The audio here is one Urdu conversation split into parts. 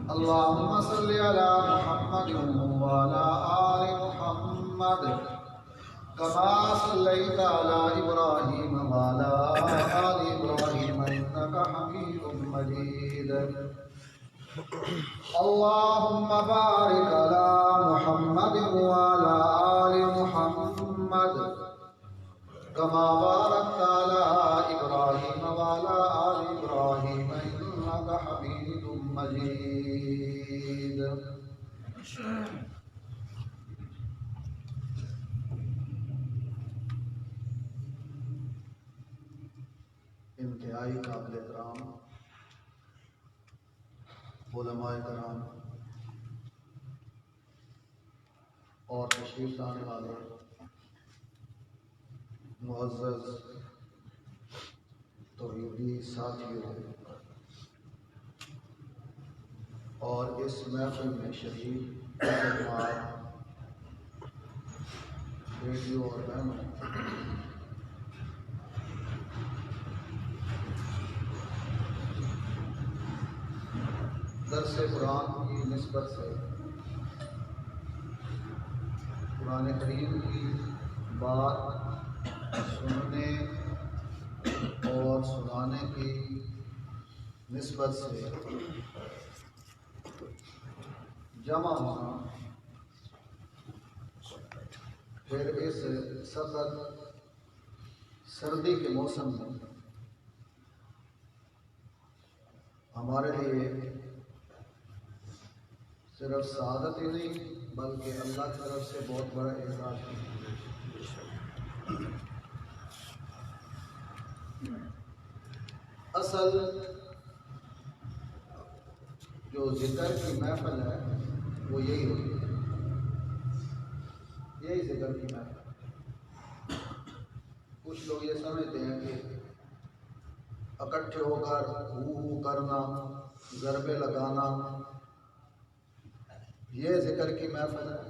اللهم صل على محمد وعلى آل محمد كما صليت على إبراهيم وعلى آل إبراهيم إنك حميد مجيد. اللهم بارك على محمد وعلى آل محمد كما باركت على إبراهيم وعلى آل إبراهيم إنك حميد مجيد. انتہائی قابل احترام علماء کرام اور تشریف لانے والے معزز توحیدی ساتھیوں اور اس محفل میں شریک جماعت بیٹیوں اور بہنوں، درس قرآن کی نسبت سے قرآن کریم کی بات سننے اور سنانے کی نسبت سے جمع ہونا، پھر اس سخت سردی کے موسم میں ہمارے لیے صرف سعادت ہی نہیں بلکہ اللہ کی طرف سے بہت بڑا اعزاز ہے۔ اصل جو ذکر کی محفل ہے وہ یہی ہوتی ہے، یہی ذکر کی محفل۔ کچھ لوگ یہ سمجھتے ہیں کہ اکٹھے ہو کر ہو کرنا، ضربے لگانا، یہ ذکر کی محفل ہے۔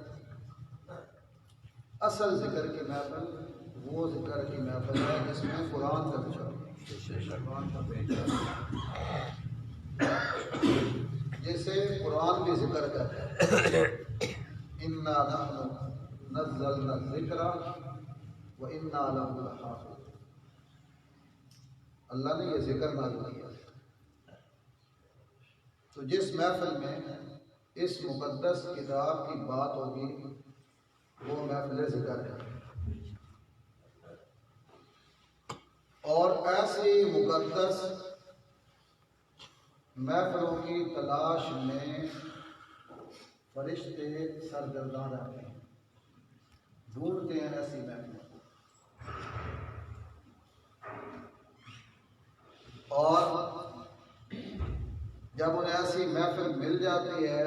اصل ذکر کی محفل وہ ذکر کی محفل ہے جس میں قرآن کا ذکر، جسے قرآن بھی ذکر کرتا ہے۔ اِنَّا نَحْنُ نَزَّلْنَا الذِّكْرَ وَإِنَّا لَهُ لَحَافِظُونَ۔ اللہ نے یہ ذکر نازل کیا، تو جس محفل میں اس مقدس کتاب کی بات ہوگی وہ محفل ذکر ہے، اور ایسی مقدس محفلوں کی تلاش میں فرشتے سرگرداں رہتے ہیں، ڈھونڈتے ہیں ایسی محفلوں، اور جب انہیں ایسی محفل مل جاتی ہے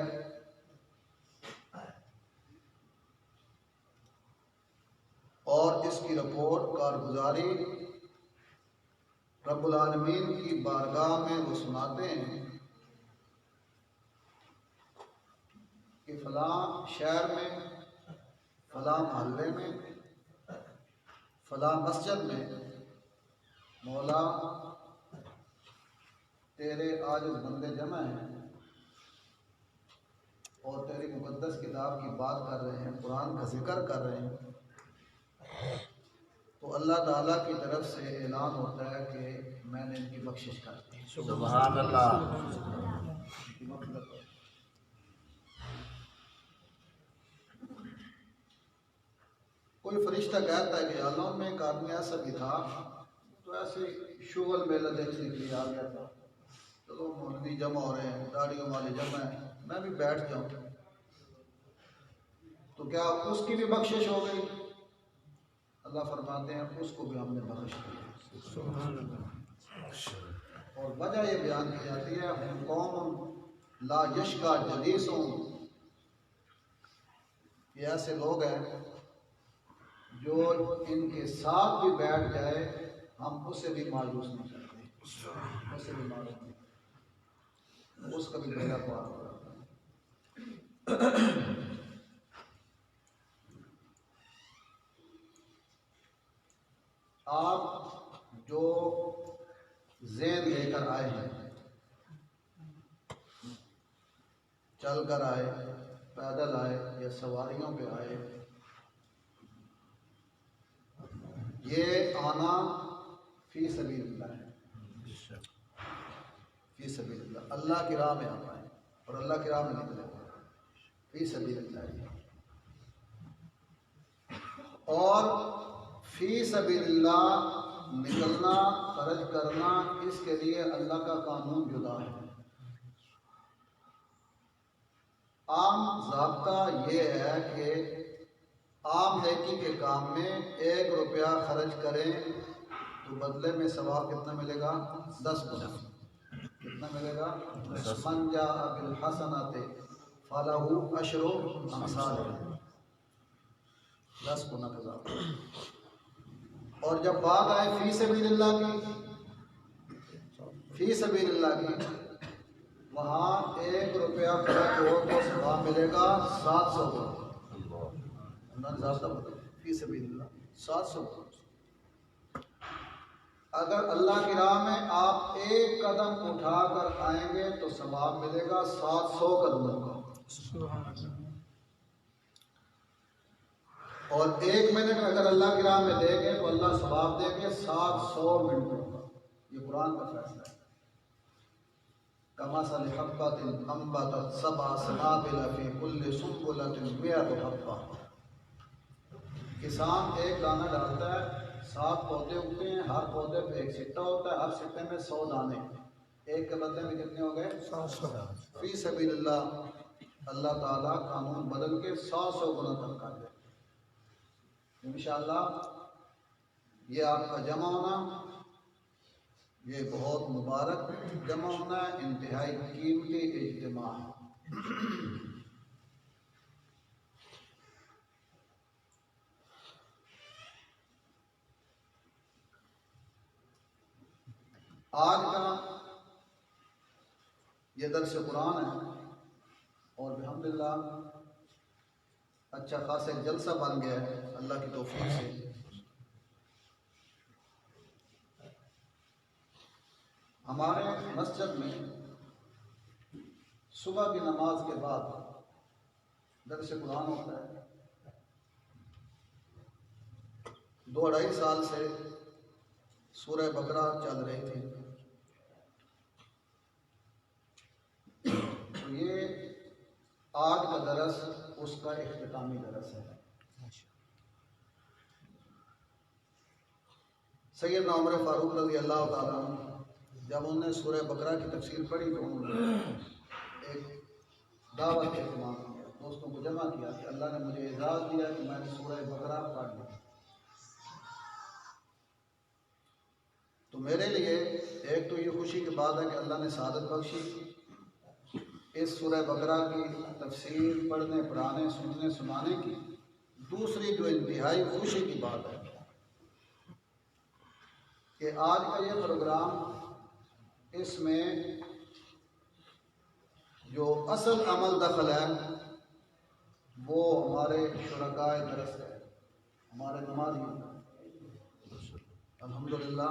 اور اس کی رپورٹ کارگزاری رب العالمین کی بارگاہ میں وہ سناتے ہیں کہ فلاں شہر میں، فلاں محلے میں، فلاں مسجد میں مولا تیرے عاجز بندے جمع ہیں اور تیری مقدس کتاب کی بات کر رہے ہیں، قرآن کا ذکر کر رہے ہیں، تو اللہ تعالیٰ کی طرف سے اعلان ہوتا ہے کہ میں نے ان کی بخشش کر دی۔ سبحان اللہ۔ کوئی فرشتہ کہتا ہے کہ اللہ میں ایک آدمی ایسا بھی تھا تو ایسے شغل میلہ دیکھنے کے لیے آ گیا تھا، چلو مولوی جمع ہو رہے ہیں، داڑیوں والے جمع ہیں، میں بھی بیٹھ جاؤں، تو کیا اس کی بھی بخشش ہو گئی؟ اللہ فرماتے ہیں اس کو بھی ہم نے بخش دیا۔ اور وجہ یہ بیان کی جاتی ہے ہم قوم لا یشکا جلیسوں، یہ ایسے لوگ ہیں جو ان کے ساتھ بھی بیٹھ جائے ہم اسے بھی مایوس نہیں کرتے، اسے بھی مایوس نہیں کرتے، اس کا بھی بیڑا پار ہو رہا ہے۔ آپ جو ذہن لے کر آئے ہیں چل کر آئے، پیدل آئے یا سواریوں پہ آئے، یہ آنا فی سبیل اللہ ہے، فی سبیل اللہ، اللہ کی راہ میں آنا ہے اور اللہ کی راہ میں نکلے، فی سبیل اللہ۔ اور فی سبیل اللہ نکلنا، خرچ کرنا، اس کے لیے اللہ کا قانون جدا ہے۔ عام ضابطہ یہ ہے کہ عام نیکی کے کام میں 1 روپیہ خرچ کریں تو بدلے میں ثواب کتنا ملے گا؟ 10 گنا۔ کتنا ملے گا؟ من جاء بالحسنۃ فلہ عشر امثالها، 10 گنا کا ثواب۔ اور جب بات آئے فی سبیل اللہ کی، فی سبیل اللہ کی، وہاں 1 روپیہ خرچ ہو تو ثواب ملے گا 700 کا، فی سبیل اللہ 700 کا۔ اگر اللہ کی راہ میں آپ 1 قدم اٹھا کر آئیں گے تو ثواب ملے گا 700 قدموں کا، اور 1 منٹ اگر اللہ کی راہ میں دیں گے تو اللہ ثواب دیں گے 700 منٹوں کا۔ یہ قرآن کا فیصلہ ہے۔ کمثل حبۃ انبتت 7 سنابل فی کل سنبلۃ 100 حبۃ۔ کسان 1 دانہ ڈالتا ہے، 7 پودے اگتے ہیں، ہر پودے پہ 1 سٹہ ہوتا ہے، ہر سٹے میں 100 دانے، 1 کے بدلے میں کتنے ہو گئے؟ 700۔ فی سبیل اللہ اللہ تعالیٰ قانون بدل کے 700 گنا تک کر دے۔ انشاءاللہ یہ آپ کا جمع ہونا، یہ بہت مبارک جمع ہونا ہے، انتہائی قیمتی اجتماع ہے۔ آج کا یہ درس قرآن ہے اور الحمدللہ اچھا خاصا ایک جلسہ بن گیا ہے اللہ کی توفیق سے۔ ہمارے مسجد میں صبح کی نماز کے بعد درس قرآن ہوتا ہے۔ 2-2.5 سال سے سورہ بقرہ چل رہی تھی، تو یہ آج کا درس اس کا اختتامی درس ہے۔ سیدنا عمر فاروق رضی اللہ تعالیٰ عنہ جب انہوں نے سورہ بقرہ کی تفسیر پڑھی تو انہوں نے ایک دعوت کا اہتمام کیا، دوستوں کو جمع کیا کہ اللہ نے مجھے اعزاز دیا کہ میں نے سورہ بقرہ پڑھ لی۔ تو میرے لیے ایک تو یہ خوشی کی بات ہے کہ اللہ نے سعادت بخشی اس سورہ بقرہ کی تفسیر پڑھنے، پڑھانے، سننے، سنانے کی۔ دوسری جو انتہائی خوشی کی بات ہے کہ آج کا یہ پروگرام، اس میں جو اصل عمل دخل ہے وہ ہمارے شرکائے درس ہے، ہمارے نمازی۔ الحمدللہ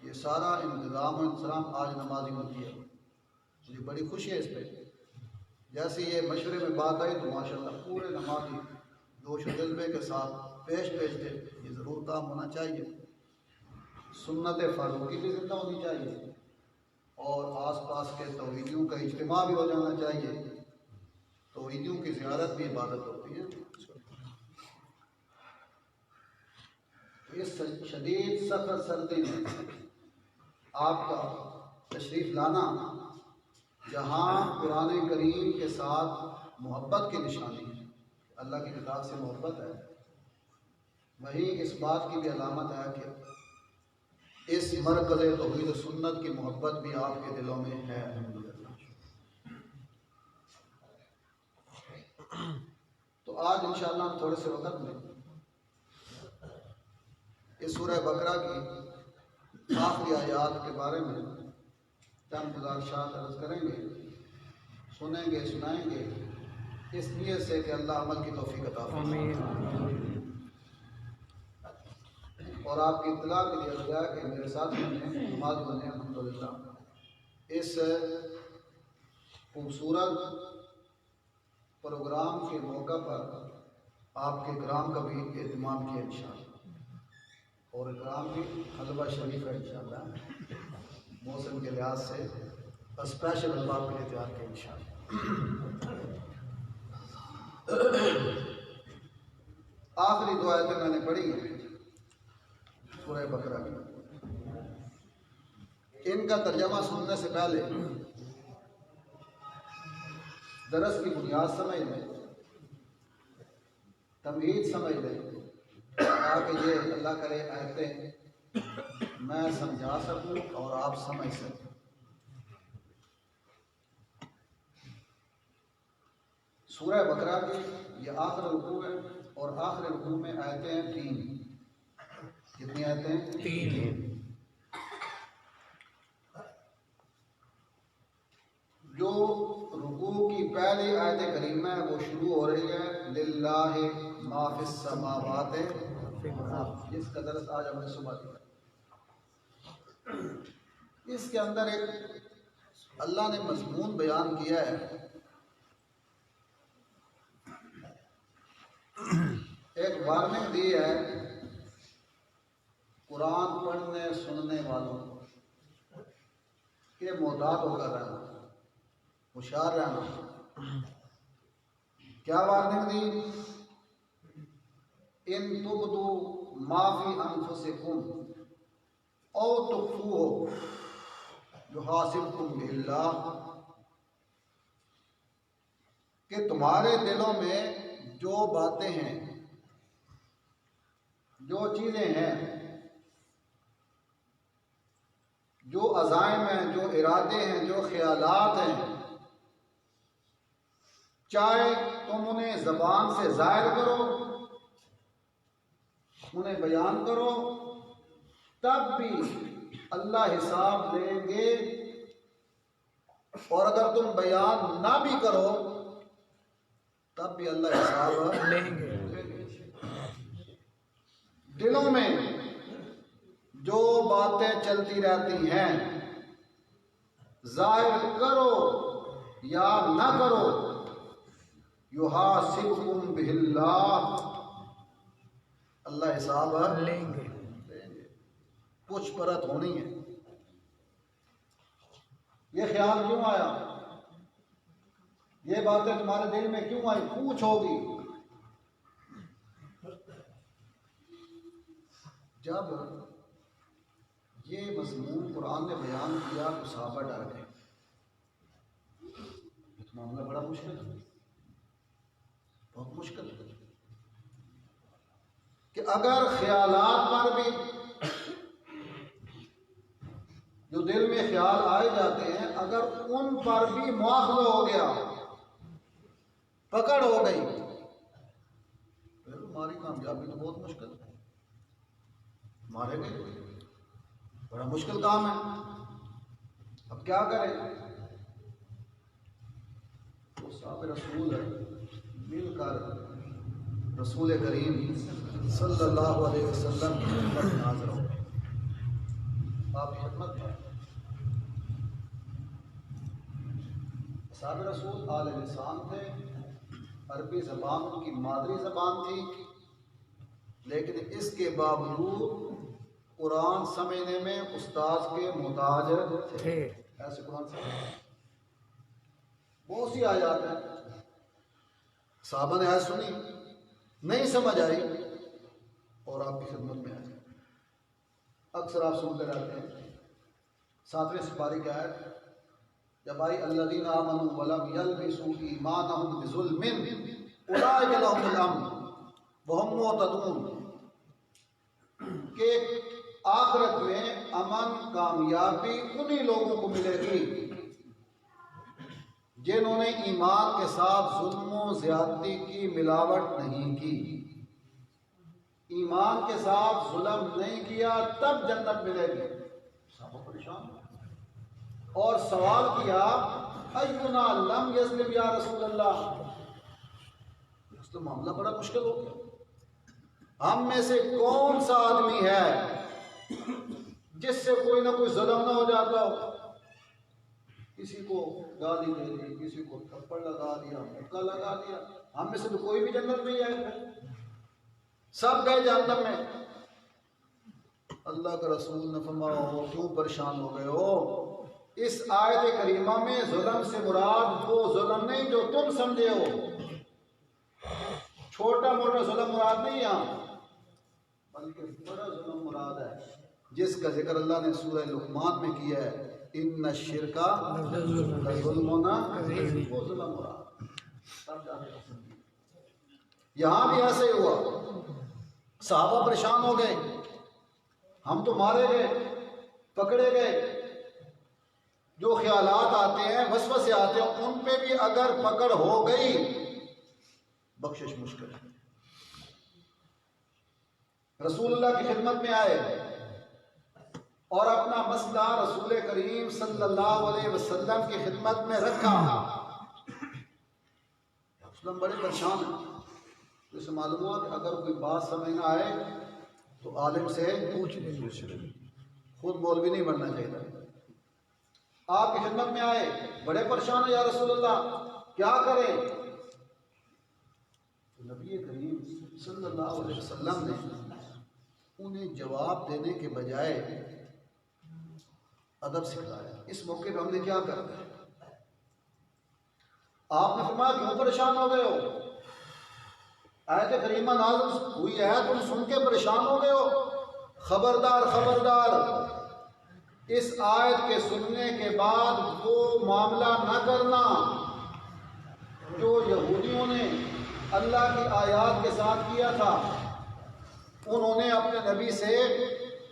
یہ سارا انتظام و انتظام آج نمازی ہوتی ہے، مجھے بڑی خوشی ہے اس پہ۔ جیسے یہ مشورے میں بات آئی تو ماشاءاللہ پورے نمازی جوش و جذبے کے ساتھ پیش تھے، یہ ضرور کام ہونا چاہیے، سنت فاروقی بھی زندہ ہونی چاہیے اور آس پاس کے توحیدیوں کا اجتماع بھی ہو جانا چاہیے۔ توحیدیوں کی زیارت بھی عبادت ہوتی ہے۔ اس شدید سخت سردی میں آپ کا تشریف لانا، جہاں قرآن کریم کے ساتھ محبت کی نشانی ہے، اللہ کی کتاب سے محبت ہے، وہیں اس بات کی بھی علامت ہے کہ اس مرکز توحید و سنت کی محبت بھی آپ کے دلوں میں ہے۔ تو آج انشاءاللہ ہم تھوڑے سے وقت میں اس سورہ بقرہ کی آخری آیات کے بارے میں چند گزارشات عرض کریں گے، سنیں گے، سنائیں گے، اس نیت سے کہ اللہ عمل کی توفیق عطا فرمائے۔ اور آپ کی اطلاع کے لیے گیا کہ میرے ساتھیوں نے نماز بنے الحمدللہ اس خوبصورت پروگرام کے موقع پر آپ کے اکرام کا بھی اہتمام کیا انشاءاللہ، اور اکرام بھی حلوہ شریف ہے انشاءاللہ، موسم کے لحاظ سے اسپیشل حلوہ کے لیے تیار کیا انشاءاللہ۔ آخری دو آیتیں میں نے پڑھی ہیں سورہ بقرہ کی، ان کا ترجمہ سننے سے پہلے درس کی بنیاد سمجھ لیں، تمہید سمجھ لیں، تاکہ یہ اللہ کرے آیتیں میں سمجھا سکوں اور آپ سمجھ سکیں۔ سورہ بقرہ کی یہ آخر رکوع ہے، اور آخر رکوع میں آیتیں ہیں 3۔ کتنی آیتیں؟ 3۔ جو رکوع کی پہلی آیت کریمہ ہے وہ شروع ہو رہی ہے للہ ما فی السماوات، جس کا درس آج ہم نے صبح دیا۔ اس کے اندر ایک اللہ نے مضمون بیان کیا ہے، ایک وارننگ دی ہے قرآن پڑھنے سننے والوں کو کہ محتاط ہو کر رہنا، ہوشیار رہنا۔ کیا وارننگ دی؟ ان تبدوا ما فی انفسکم او تخفوہ یحاسبکم بہ اللہ، کہ تمہارے دلوں میں جو باتیں ہیں، جو چیزیں ہیں، جو عزائم ہیں، جو ارادے ہیں، جو خیالات ہیں، چاہے تم انہیں زبان سے ظاہر کرو، انہیں بیان کرو، تب بھی اللہ حساب لیں گے، اور اگر تم بیان نہ بھی کرو تب بھی اللہ حساب لیں گے۔ دلوں میں جو باتیں چلتی رہتی ہیں، ظاہر کرو یا نہ کرو، یحاسبکم بہ اللہ، اللہ حساب لیں گے۔ پوچھ پرت ہونی ہے۔ یہ خیال کیوں آیا؟ یہ باتیں تمہارے دل میں کیوں آئی؟ پوچھ ہوگی۔ جب یہ مضمون قرآن نے بیان کیا تو صحابہ ڈر گئے، یہ تو معاملہ بڑا مشکل ہے، بہت مشکل ہے، کہ اگر خیالات پر بھی جو دل میں خیال آئے جاتے ہیں، اگر ان پر بھی مواخذہ ہو گیا، پکڑ ہو گئی، پھر ہماری کامیابی تو بہت مشکل ہے، مارے گئے، بڑا مشکل کام ہے۔ اب کیا کریں؟ تو صحابہ رسول مل کر رسول کریم صلی اللہ علیہ وسلم کی خدمت میں حاضر ہو گئے۔ آپ کی خدمت میں صحابہ رسول اعلی لسان تھے، عربی زبان ان کی مادری زبان تھی، لیکن اس کے باوجود قرآن سمجھنے میں استاذ کے محتاج تھے۔ ایسے قرآن سمجھنے بہت سی آیات ہیں، صحابہ نے آیت سنی، نہیں سمجھ آئی، اور آپ کی خدمت میں آئے۔ اکثر آپ سنتے رہتے ہیں 7ویں سپارے کی آیت جب آئی الذین آمنوا ولم یلبسوا ایمانہم بظلم اولئک لہم الامن وہم مہتدون، کہ آخرت میں امن کامیابی انہی لوگوں کو ملے گی جنہوں نے ایمان کے ساتھ ظلم و زیادتی کی ملاوٹ نہیں کی۔ ایمان کے ساتھ ظلم نہیں کیا تب جنت ملے گی۔ صحابہ پریشان اور سوال کیا اینا لم یظلم یا رسول اللہ، اس تو معاملہ بڑا مشکل ہو گیا، ہم میں سے کون سا آدمی ہے جس سے کوئی نہ کوئی ظلم نہ ہو جاتا ہو، کسی کو گالی دے دی، کسی کو تھپڑ لگا دیا، مکہ لگا دیا، ہم میں سے تو کوئی بھی جنت نہیں آئے گا، سب گئے جہنم میں۔ اللہ کا رسول نے فرمایا ہو کیوں پریشان ہو گئے ہو؟ اس آیت کریمہ میں ظلم سے مراد وہ ظلم نہیں جو تم سمجھے ہو، چھوٹا موٹا ظلم مراد نہیں یہاں، بلکہ بڑا ظلم مراد ہے جس کا ذکر اللہ نے سورہ لقمان میں کیا ہے، ان الشرک لظلم، وہ ظلم مراد۔ یہاں بھی ایسے ہی ہوا، صحابہ پریشان ہو گئے، ہم تو مارے گئے، پکڑے گئے۔ جو خیالات آتے ہیں، وسوسے آتے ہیں، ان پہ بھی اگر پکڑ ہو گئی بخشش مشکل ہے۔ رسول اللہ کی خدمت میں آئے اور اپنا مسئلہ رسول کریم صلی اللہ علیہ وسلم کی خدمت میں رکھا۔ وسلم بڑے پریشان ہیں، تو اسے معلوم ہوا کہ اگر کوئی بات سمجھ نہ آئے تو عالم سے پوچھ لیں، خود مولوی نہیں بننا چاہیے۔ آپ کی خدمت میں آئے، بڑے پریشان ہیں، یا رسول اللہ کیا کریں؟ تو نبی کریم صلی اللہ علیہ وسلم نے انہیں جواب دینے کے بجائے ادب سکھلایا۔ اس موقع پہ ہم نے کیا کرنا ہے؟ آپ نے فرمایا کیوں پریشان ہو گئے ہو؟ آیت کریمہ نازل ہوئی ہے، تم سن کے پریشان ہو گئے ہو؟ خبردار خبردار، اس آیت کے سننے کے بعد وہ معاملہ نہ کرنا جو یہودیوں نے اللہ کی آیات کے ساتھ کیا تھا۔ انہوں نے اپنے نبی سے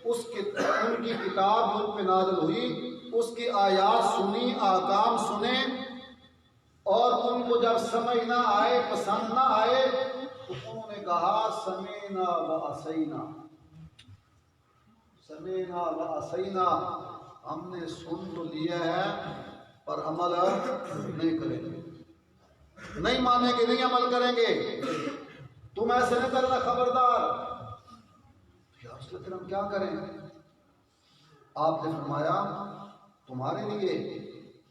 ان کی کتاب جو پہ نازل ہوئی، اس کی آیات سنی، احکام سنے، اور ان کو جب سمجھ نہ آئے، پسند نہ آئے، تو انہوں نے کہا سمعنا و عصینا، سمعنا و عصینا، ہم نے سن تو لیا ہے پر عمل نہیں کریں گے، نہیں مانیں گے، نہیں عمل کریں گے، تم ایسے نہیں کرنا، خبردار۔ یا رسول اللہ ہم کیا کریں؟ آپ نے فرمایا تمہارے لیے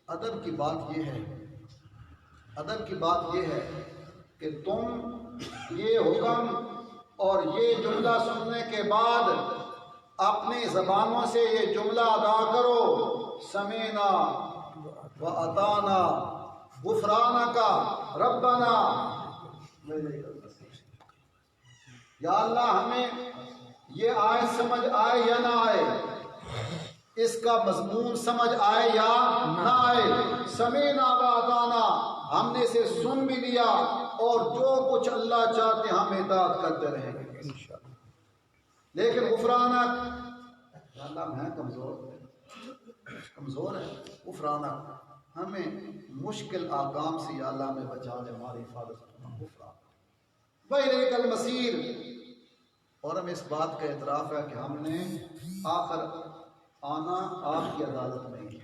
ادب کی بات یہ ہے، ادب کی بات یہ ہے کہ تم یہ حکم اور یہ جملہ سننے کے بعد اپنی زبانوں سے یہ جملہ ادا کرو، سمعنا و اطعنا غفرانک ربنا۔ یا اللہ ہمیں یہ آیت سمجھ آئے یا نہ آئے، اس کا مضمون سمجھ آئے یا نہ آئے، سمعنا و اطعنا، ہم نے اسے سن بھی لیا اور جو کچھ اللہ چاہتے ہم اطاعت کرتے رہیں گے انشاءاللہ۔ لیکن غفرانک، یا اللہ میں کمزور ہے، غفرانک، ہمیں مشکل آکام سے یا اللہ میں بچا لے، ہماری حفاظت کرنا، غفرانک وإلیک المصیر۔ اور ہمیں اس بات کا اعتراف ہے کہ ہم نے آخر آنا آپ کی عدالت میں ہی ہے۔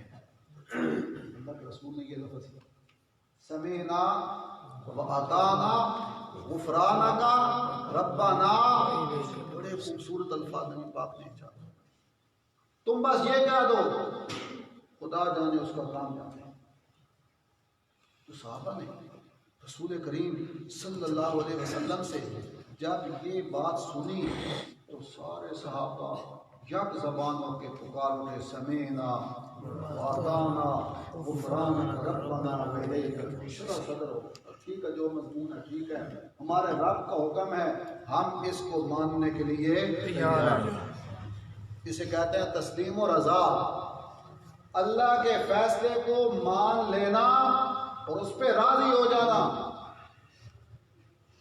اللہ کے رسول نے یہ لفظ کیا، سمعنا و اطعنا غفرانک ربنا، بڑے خوبصورت الفاظ نبی پاک نے چاہا۔ تم بس یہ کہہ دو، خدا جانے اس کا کام جانے۔ تو صحابہ نے رسول کریم صلی اللہ علیہ وسلم سے جب یہ بات سنی تو سارے صحابہ یک زبان ہو کے پکار اٹھے، سمعنا و اطعنا غفرانک ربنا وإلیک المصیر۔ صدر ہو، ٹھیک ہے، جو مضمون ہے ٹھیک ہے، ہمارے رب کا حکم ہے، ہم اس کو ماننے کے لیے تیار ہیں۔ اسے کہتے ہیں تسلیم و رضا، اللہ کے فیصلے کو مان لینا اور اس پہ راضی ہو جانا،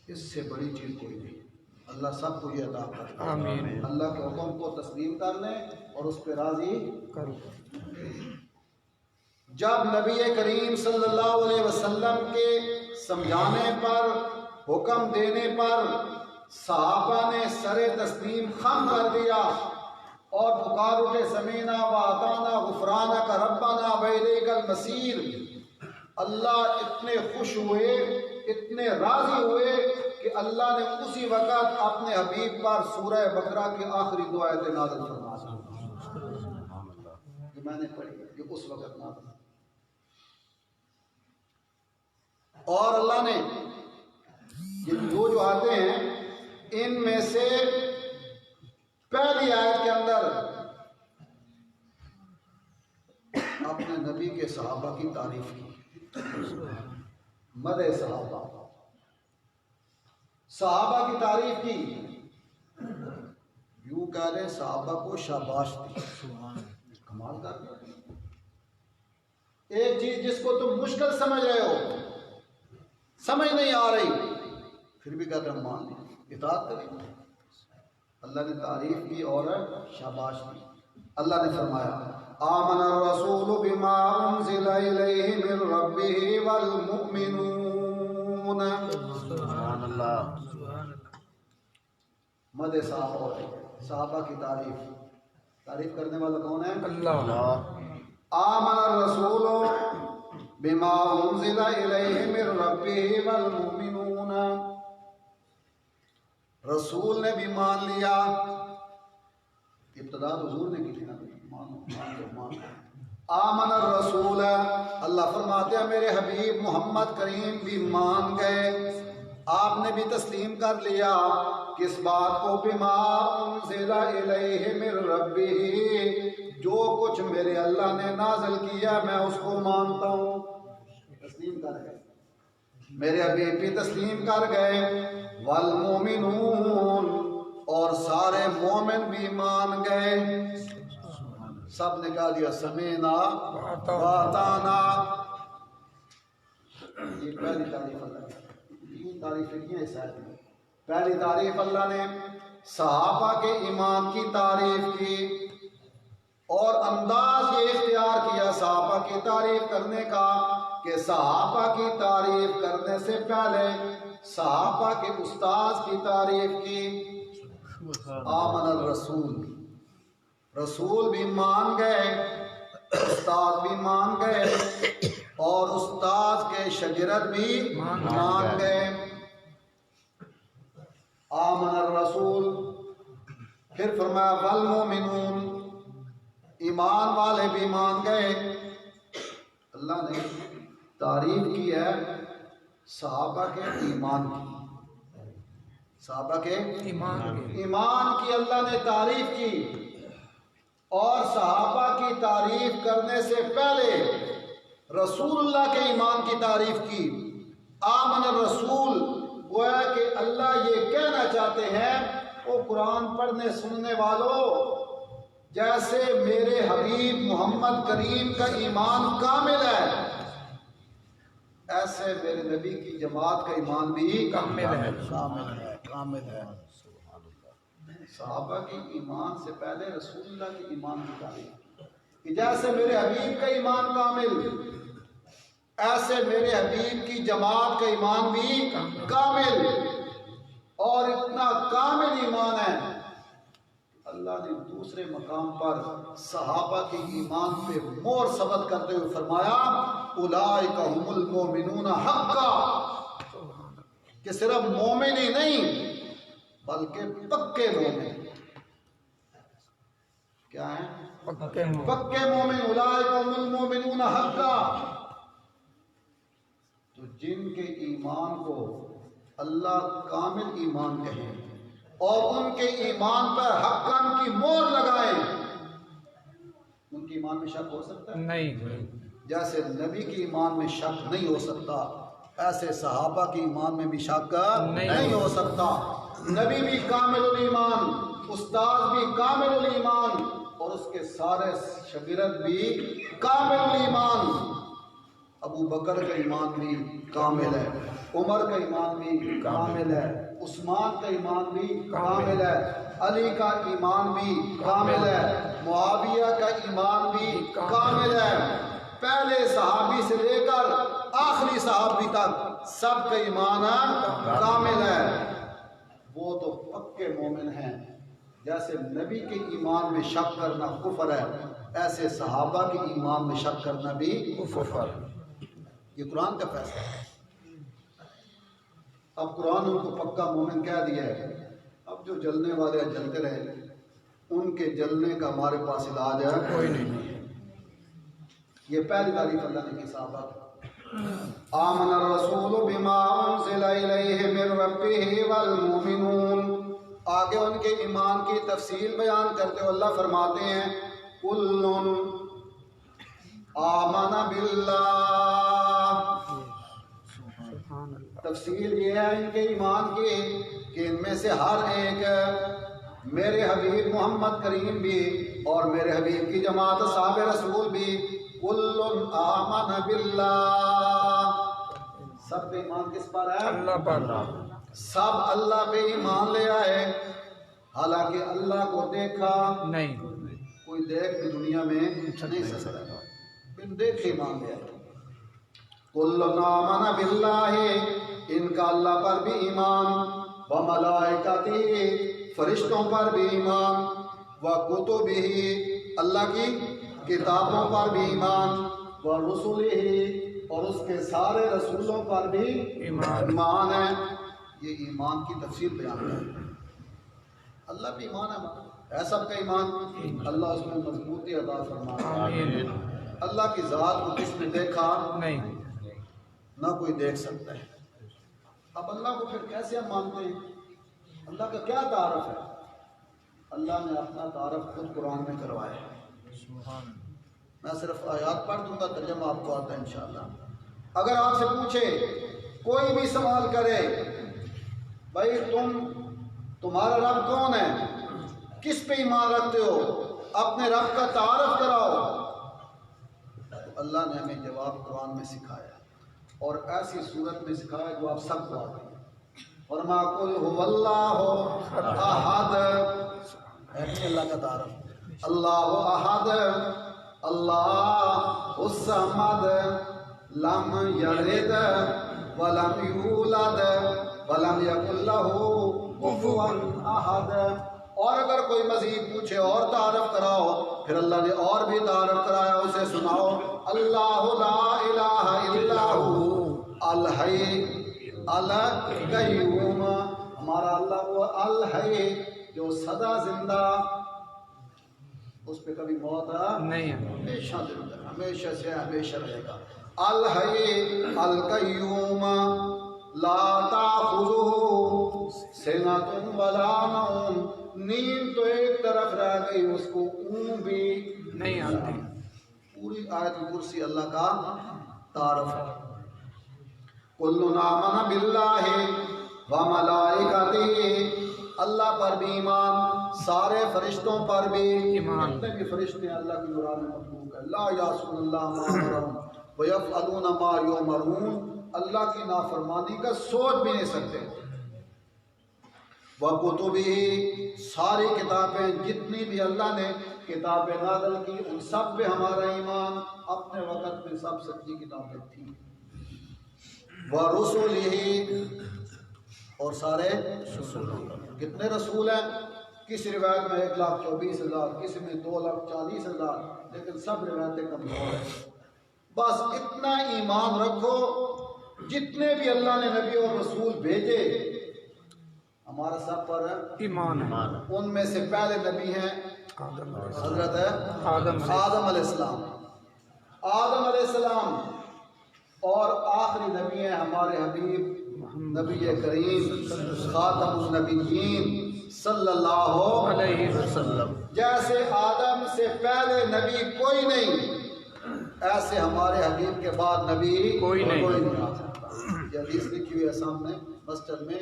اس سے بڑی چیز کوئی نہیں۔ اللہ سب کو یہ عطا کرے، آمین۔ اللہ کے حکم کو تسلیم کر لیں اور اس پہ راضی کر لیں۔ جب نبی کریم صلی اللہ علیہ وسلم کے سمجھانے پر، حکم دینے پر صحابہ نے سر تسلیم خم کر دیا اور پکار اٹھے، سمعنا و اطعنا غفرانک ربنا وإلیک المصیر، اللہ اتنے خوش ہوئے، اتنے راضی ہوئے کہ اللہ نے اسی وقت اپنے حبیب پر سورہ بقرہ کی آخری دو آیتیں نازل فرما دی۔ یہ میں نے پڑھی، یہ اس وقت نازل، اور اللہ نے یہ جو آتے ہیں ان میں سے پہلی آیت کے اندر اپنے نبی کے صحابہ کی تعریف کی، مدح صحابہ کی تعریف کی، یوں کہہ رہے صحابہ کو شاباش دی، کمال کر دیا۔ ایک چیز جس کو تم مشکل سمجھ رہے ہو، سمجھ نہیں آ رہی، پھر بھی کہتے ہیں مان لی، اطاعت کریں۔ اللہ نے تعریف کی اور شاباش دی۔ اللہ نے فرمایا آمن الرسول بما انزل الیہ من ربہ والمؤمنون۔ سبحان اللہ۔ مدح صحابہ کی تعریف کرنے والا کون ہے؟ اللہ۔ آمن الرسول بما انزل الیہ من ربہ والمؤمنون، رسول نے بھی مان لیا، ابتدا حضور نے کی تھی نا، آمن الرسول، اللہ فرماتے ہیں میرے حبیب محمد کریم بھی مان گئے، آپ نے بھی تسلیم کر لیا کس بات کو؟ بما انزل الیہ من ربہ، جو کچھ میرے اللہ نے نازل کیا میں اس کو مانتا ہوں، تسلیم کر گئے، میرے حبیب بھی تسلیم کر گئے، والمومنون، اور سارے مومن بھی مان گئے، سب نے کہا دیا سمینا واتانا۔ یہ پہلی تعریف اللہ کی، تین تعریفیں کی ہیں اس آیت میں۔ پہلی تعریف اللہ نے صحابہ کے ایمان کی تعریف کی، اور انداز یہ اختیار کیا صحابہ کی تعریف کرنے کا کہ صحابہ کی تعریف کرنے سے پہلے صحابہ کے استاذ کی تعریف کی۔ آمن الرسول، رسول بھی مان گئے، استاد بھی مان گئے، اور استاد کے شاگرد بھی مان گئے۔ آمن الرسول، پھر فرمایا والمؤمنون، ایمان والے بھی مان گئے۔ اللہ نے تعریف کی ہے صحابہ کے ایمان کی، صحابہ کے ایمان کی اللہ نے تعریف کی، اور صحابہ کی تعریف کرنے سے پہلے رسول اللہ کے ایمان کی تعریف کی۔ آمن الرسول، گویا کہ اللہ یہ کہنا چاہتے ہیں او قرآن پڑھنے سننے والوں، جیسے میرے حبیب محمد کریم کا ایمان کامل ہے، ایسے میرے نبی کی جماعت کا ایمان بھی کامل ہے۔ صحابہ کی ایمان سے پہلے رسول اللہ کے ایمان کی تعریف، کہ جیسے میرے حبیب کا ایمان کامل، ایسے میرے حبیب کی جماعت کا ایمان بھی کامل۔ اور اتنا کامل ایمان ہے، اللہ نے دوسرے مقام پر صحابہ کی ایمان پہ مور ثبت کرتے ہوئے فرمایا اولئک هم المؤمنون حقا، کہ صرف مومن ہی نہیں بلکہ پکے مومن۔ کیا ہیں؟ پکے مومن۔ اولئک هم المؤمنون حقا، تو جن کے ایمان کو اللہ کامل ایمان کہیں اور ان کے ایمان پر حقاً کی مور لگائیں، ان کے ایمان میں شک ہو سکتا ہے؟ نہیں۔ جیسے نبی کے ایمان میں شک نہیں ہو سکتا، ایسے صحابہ کے ایمان میں بھی شک نہیں ہو سکتا۔ نبی بھی کامل الایمان، استاد بھی کامل الایمان، اور اس کے سارے شاگرد بھی کامل الایمان۔ ابو بکر کا ایمان بھی کامل ہے، عمر کا ایمان بھی کامل ہے، عثمان کا ایمان بھی کامل ہے، علی کا ایمان بھی کامل ہے، معاویہ کا ایمان بھی کامل ہے۔ پہلے صحابی سے لے کر آخری صحابی تک سب کا ایمان کامل ہے۔ وہ تو پکے مومن ہیں، جیسے نبی کے ایمان میں شک کرنا کفر ہے، ایسے صحابہ کے ایمان میں شک کرنا بھی کفر۔ یہ قرآن کا فیصلہ ہے۔ اب قرآن ان کو پکا مومن کہہ دیا ہے، اب جو جلنے والے جلتے رہے، ان کے جلنے کا ہمارے پاس علاج ہے کوئی نہیں۔ یہ پہلی تعریف اللہ نے کی صحابہ کی۔ آمن الرسول بما انزل الیہ من ربہ والمؤمنون. آگے ان کے ایمان کی تفصیل بیان کرتے ہوئے اللہ فرماتے ہیں کل آمن باللہ. تفصیل یہ ہے ان کے ایمان کی کہ ان میں سے ہر ایک میرے حبیب محمد کریم بھی اور میرے حبیب کی جماعت صحابہ رسول بھی کل آمن باللہ. سب پہ ایمان کس پر ہے؟ اللہ پر. سب اللہ پہ ایمان لے آئے حالانکہ اللہ کو دیکھا نہیں. کوئی دیکھ بھی دنیا میں نہیں سکتا, بن دیکھے ایمان لے آئے. کل آمن باللہ, ان کا اللہ پر بھی ایمان, وملائکتہ, فرشتوں پر بھی ایمان, وکتبہ, اللہ کی کتابوں پر بھی ایمان, ورسلہ, اور اس کے سارے رسولوں پر بھی ایمان ہے. یہ ایمان کی تفصیل بیان ہے. اللہ بھی ایمان ہے سب کا ایمان. اللہ اس میں مضبوطی عطا فرمائے. اللہ کی ذات کو کس نے دیکھا نہیں, نہ کوئی دیکھ سکتا ہے. اب اللہ کو پھر کیسے ہم مانتے ہیں؟ اللہ کا کیا تعارف ہے؟ اللہ نے اپنا تعارف خود قرآن میں کروایا ہے. میں صرف آیات پڑھ دوں گا, ترجمہ آپ کو آتا ہے انشاءاللہ. اگر آپ سے پوچھے, کوئی بھی سوال کرے, بھائی تمہارا رب کون ہے, کس پہ ایمان رکھتے ہو, اپنے رب کا تعارف کراؤ, تو اللہ نے ہمیں جواب قرآن میں سکھایا اور ایسی صورت میں سکھایا جو آپ سب کو آتے ہیں. فرما قل هو اللہ احد, ہے اللہ کا تعارف. اللہ احد, اللہ الصمد, لم یلد ولم یولد ولم یکن لہ کفوا احد. اور اگر کوئی مزید پوچھے اور تعارف کراؤ, پھر اللہ نے اور بھی تعارف کرایا, اسے سناؤ. اللہ لا الہ الا ہو الحی القیوم, ہمارا اللہ وہ الحی جو سدا زندہ, اس پہ کبھی موت نہیں ہے, ہمیشہ زندہ, ہمیشہ سے ہمیشہ رہے گا. الحی القیوم لا تأخذہ سنۃ ولا نوم, نیند تو ایک طرف رہ گئی, اس کو اونگ بھی نہیں آتی. پوری آیت کرسی اللہ کا تعارف ہے. کل آمن باللہ وملائکتہ, اللہ پر بھی ایمان, سارے فرشتوں پر بھی ایمان. جتنے بھی فرشتے ہیں اللہ کی نورانی مخلوق ہے. لا یعصون اللہ ما امرهم ویفعلون ما یؤمرون, اللہ کی نافرمانی کا سوچ بھی نہیں سکتے. وکتبہ, ساری کتابیں جتنی بھی اللہ نے کتابیں نازل کی ان سب پہ ہمارا ایمان. اپنے وقت میں سب سچی کتابیں تھیں. ورسلہ, اور سارے رسولوں. کتنے رسول ہیں؟ کسی روایت میں 1,24,000, کسی میں 2,40,000, لیکن سب روایتیں کمزور ہیں. بس اتنا ایمان رکھو, جتنے بھی اللہ نے نبی اور رسول بھیجے ہمارا سب پر ایمان ہے. ان میں سے پہلے نبی ہیں حضرت آدم علیہ السلام. آدم علیہ السلام اور آخری نبی ہیں ہمارے حبیب نبی کریم خاتم النبیین صلی اللہ علیہ وسلم. جیسے آدم سے پہلے نبی کوئی نہیں, ایسے ہمارے حبیب کے بعد نبی کوئی نہیں آ سکتا. یہ حدیث لکھی ہوئی ہے سامنے مسجد میں,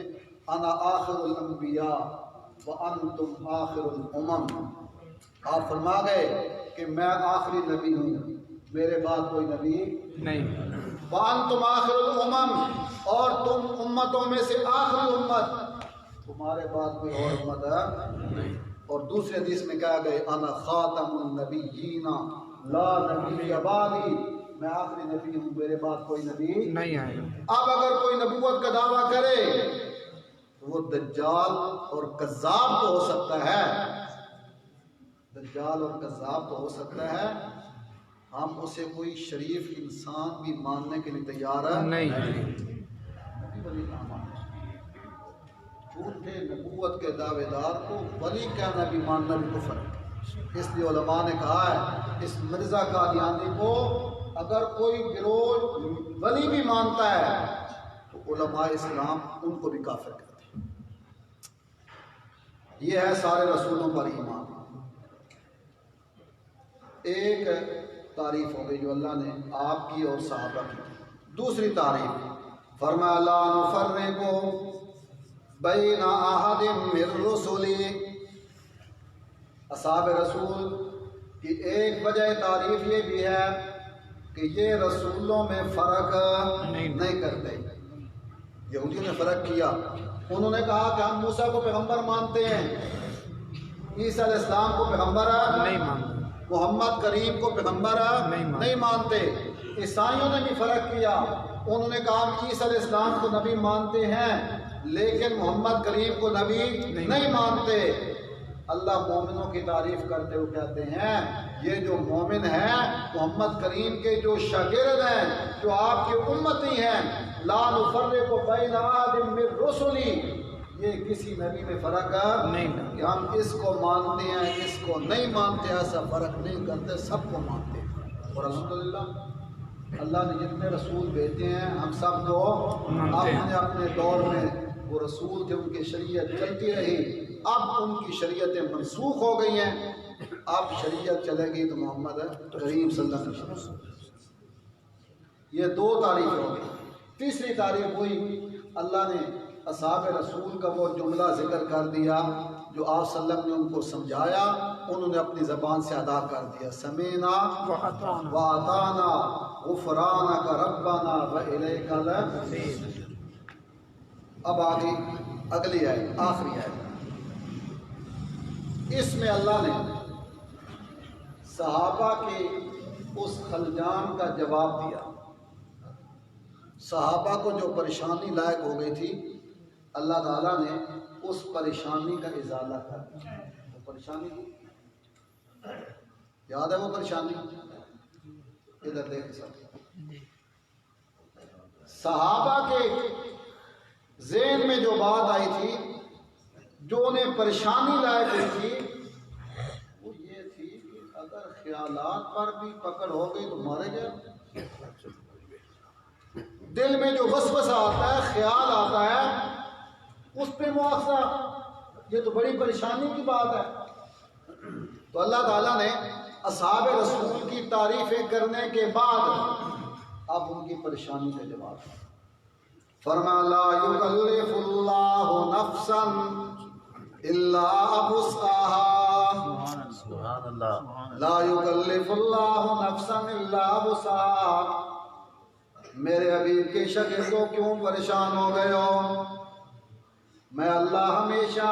انا آخر الانبیاء وانتم آخر الامم. آپ فرما گئے کہ میں آخری نبی ہوں, میرے بعد کوئی نبی نہیں. وانتم آخر الامم, اور تم امتوں میں سے آخری امت, تمہارے بعد کوئی اور امت ہے. اور دوسرے حدیث میں کہا گئے انا خاتم النبیین لا نبی بعدی, میں آخری نبی ہوں, میرے بعد کوئی نبی نہیں آئے. اب اگر کوئی نبوت کا دعویٰ کرے تو وہ دجال اور کذاب تو ہو سکتا ہے, دجال اور کذاب تو ہو سکتا ہے, ہم اسے کوئی شریف انسان بھی ماننے کے لیے تیار نہیں. جھوٹے نبوت کے دعوے دار کو ولی کہنا بھی ماننا بھی کفر ہے. اس لیے علماء نے کہا ہے اس مرزا قادیانی کو اگر کوئی گروہ ولی بھی مانتا ہے تو علماء اسلام ان کو بھی کافر کرتے ہیں۔ یہ ہے سارے رسولوں پر ایمان۔ ایک تعریف ہو گئی جو اللہ نے آپ کی اور صحابہ کی۔ دوسری تعریف فرمایا لا نفرق بین احد من رسلی، اصحاب رسول کی ایک وجہ تعریف یہ بھی ہے کہ یہ رسولوں میں فرق نہیں کرتے۔ یہودیوں نے فرق کیا، انہوں نے کہا کہ ہم موسیٰ کو پیغمبر مانتے ہیں، عیسیٰ علیہ السلام کو پیغمبر نہیں مانتے، محمد کریم کو پیغمبر نہیں مانتے۔ عیسائیوں نے بھی فرق کیا، انہوں نے کہا ہم عیسیٰ علیہ السلام کو نبی مانتے ہیں لیکن محمد کریم کو نبی نہیں مانتے۔ اللہ مومنوں کی تعریف کرتے ہوئے کہتے ہیں یہ جو مومن ہیں محمد کریم کے جو شاگرد ہیں، جو آپ کے امتی ہیں، لا نفرق بین احد من رسلی، یہ کسی نبی میں فرق نہیں کہ ہم اس کو مانتے ہیں اس کو نہیں مانتے، ایسا فرق نہیں کرتے، سب کو مانتے ہیں۔ اور الحمدللہ اللہ نے جتنے رسول بھیجے ہیں ہم سب کو اپنے اپنے دور میں وہ رسول تھے، ان کی شریعت چلتی رہی، اب ان کی شریعتیں منسوخ ہو گئی ہیں، اب شریعت چلے گی تو محمد کریم صلی اللہ علیہ وسلم۔ یہ دو تعریف ہو گئی۔ تیسری تعریف ہوئی اللہ نے اصحاب رسول کا وہ جملہ ذکر کر دیا جو آپ صلی اللہ علیہ وسلم نے ان کو سمجھایا، انہوں نے اپنی زبان سے ادا کر دیا، سمینا وَأَطَعْنَا غُفْرَانَكَ رَبَّنَا وَإِلَيْكَ الْمَصِيرُ۔ اب آگے اگلی ہے آخری ہے، اس میں اللہ نے صحابہ کے اس خلجان کا جواب دیا۔ صحابہ کو جو پریشانی لائق ہو گئی تھی اللہ تعالیٰ نے اس پریشانی کا ازالہ کر دیا۔ وہ پریشانی یاد ہے، وہ پریشانی ادھر دیکھ سکتے، صحابہ کے ذہن میں جو بات آئی تھی جو انہیں پریشانی لائق ہوئی تھی وہ یہ تھی کہ اگر خیالات پر بھی پکڑ ہو گئی تو مارے گئے۔ دل میں جو وسوسہ آتا ہے، خیال آتا ہے، اس پہ مواخذہ، یہ تو بڑی پریشانی کی بات ہے۔ تو اللہ تعالیٰ نے اصحاب رسول کی تعریفیں کرنے کے بعد اب ان کی پریشانی کا جواب ہے۔ فرمایا لا یکلف اللہ نفسا الا وسعها، سبحان اللہ، لا یکلف اللہ نفسا الا وسعها۔ میرے حبیب کے شاگردوں کیوں پریشان ہو گئے ہو؟ میں اللہ ہمیشہ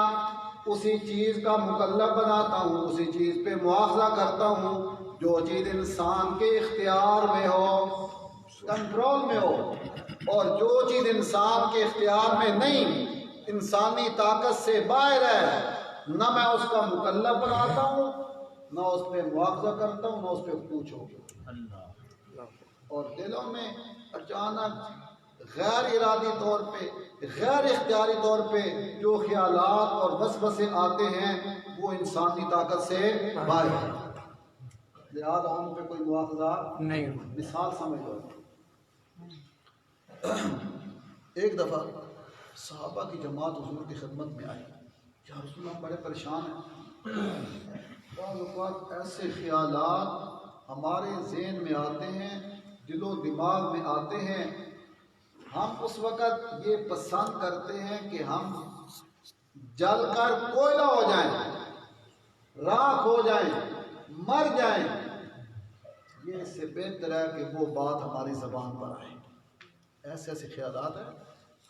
اسی چیز کا مکلف بناتا ہوں، اسی چیز پہ مواخذہ کرتا ہوں جو چیز انسان کے اختیار میں ہو، کنٹرول میں ہو، اور جو چیز انسان کے اختیار میں نہیں، انسانی طاقت سے باہر ہے، نہ میں اس کا مکلف بناتا ہوں، نہ اس پہ مواخذہ کرتا ہوں، نہ اس پہ پوچھو۔ اور دلوں میں اچانک غیر ارادی طور پہ، غیر اختیاری طور پہ جو خیالات اور وسوسے آتے ہیں وہ انسانی طاقت سے باہر ہے، لہذا ان پہ کوئی مواخذہ نہیں۔ مثال سمجھ لو، ایک دفعہ صحابہ کی جماعت حضور کی خدمت میں آئی، یا رسول اللہ بڑے پریشان ہیں، بعض اوقات ایسے خیالات ہمارے ذہن میں آتے ہیں، دل و دماغ میں آتے ہیں، ہم اس وقت یہ پسند کرتے ہیں کہ ہم جل کر کوئلہ ہو جائیں، راکھ ہو جائیں، مر جائیں، یہ اس سے بہتر ہے کہ وہ بات ہماری زبان پر آئے۔ ایسے ایسے خیالات ہیں،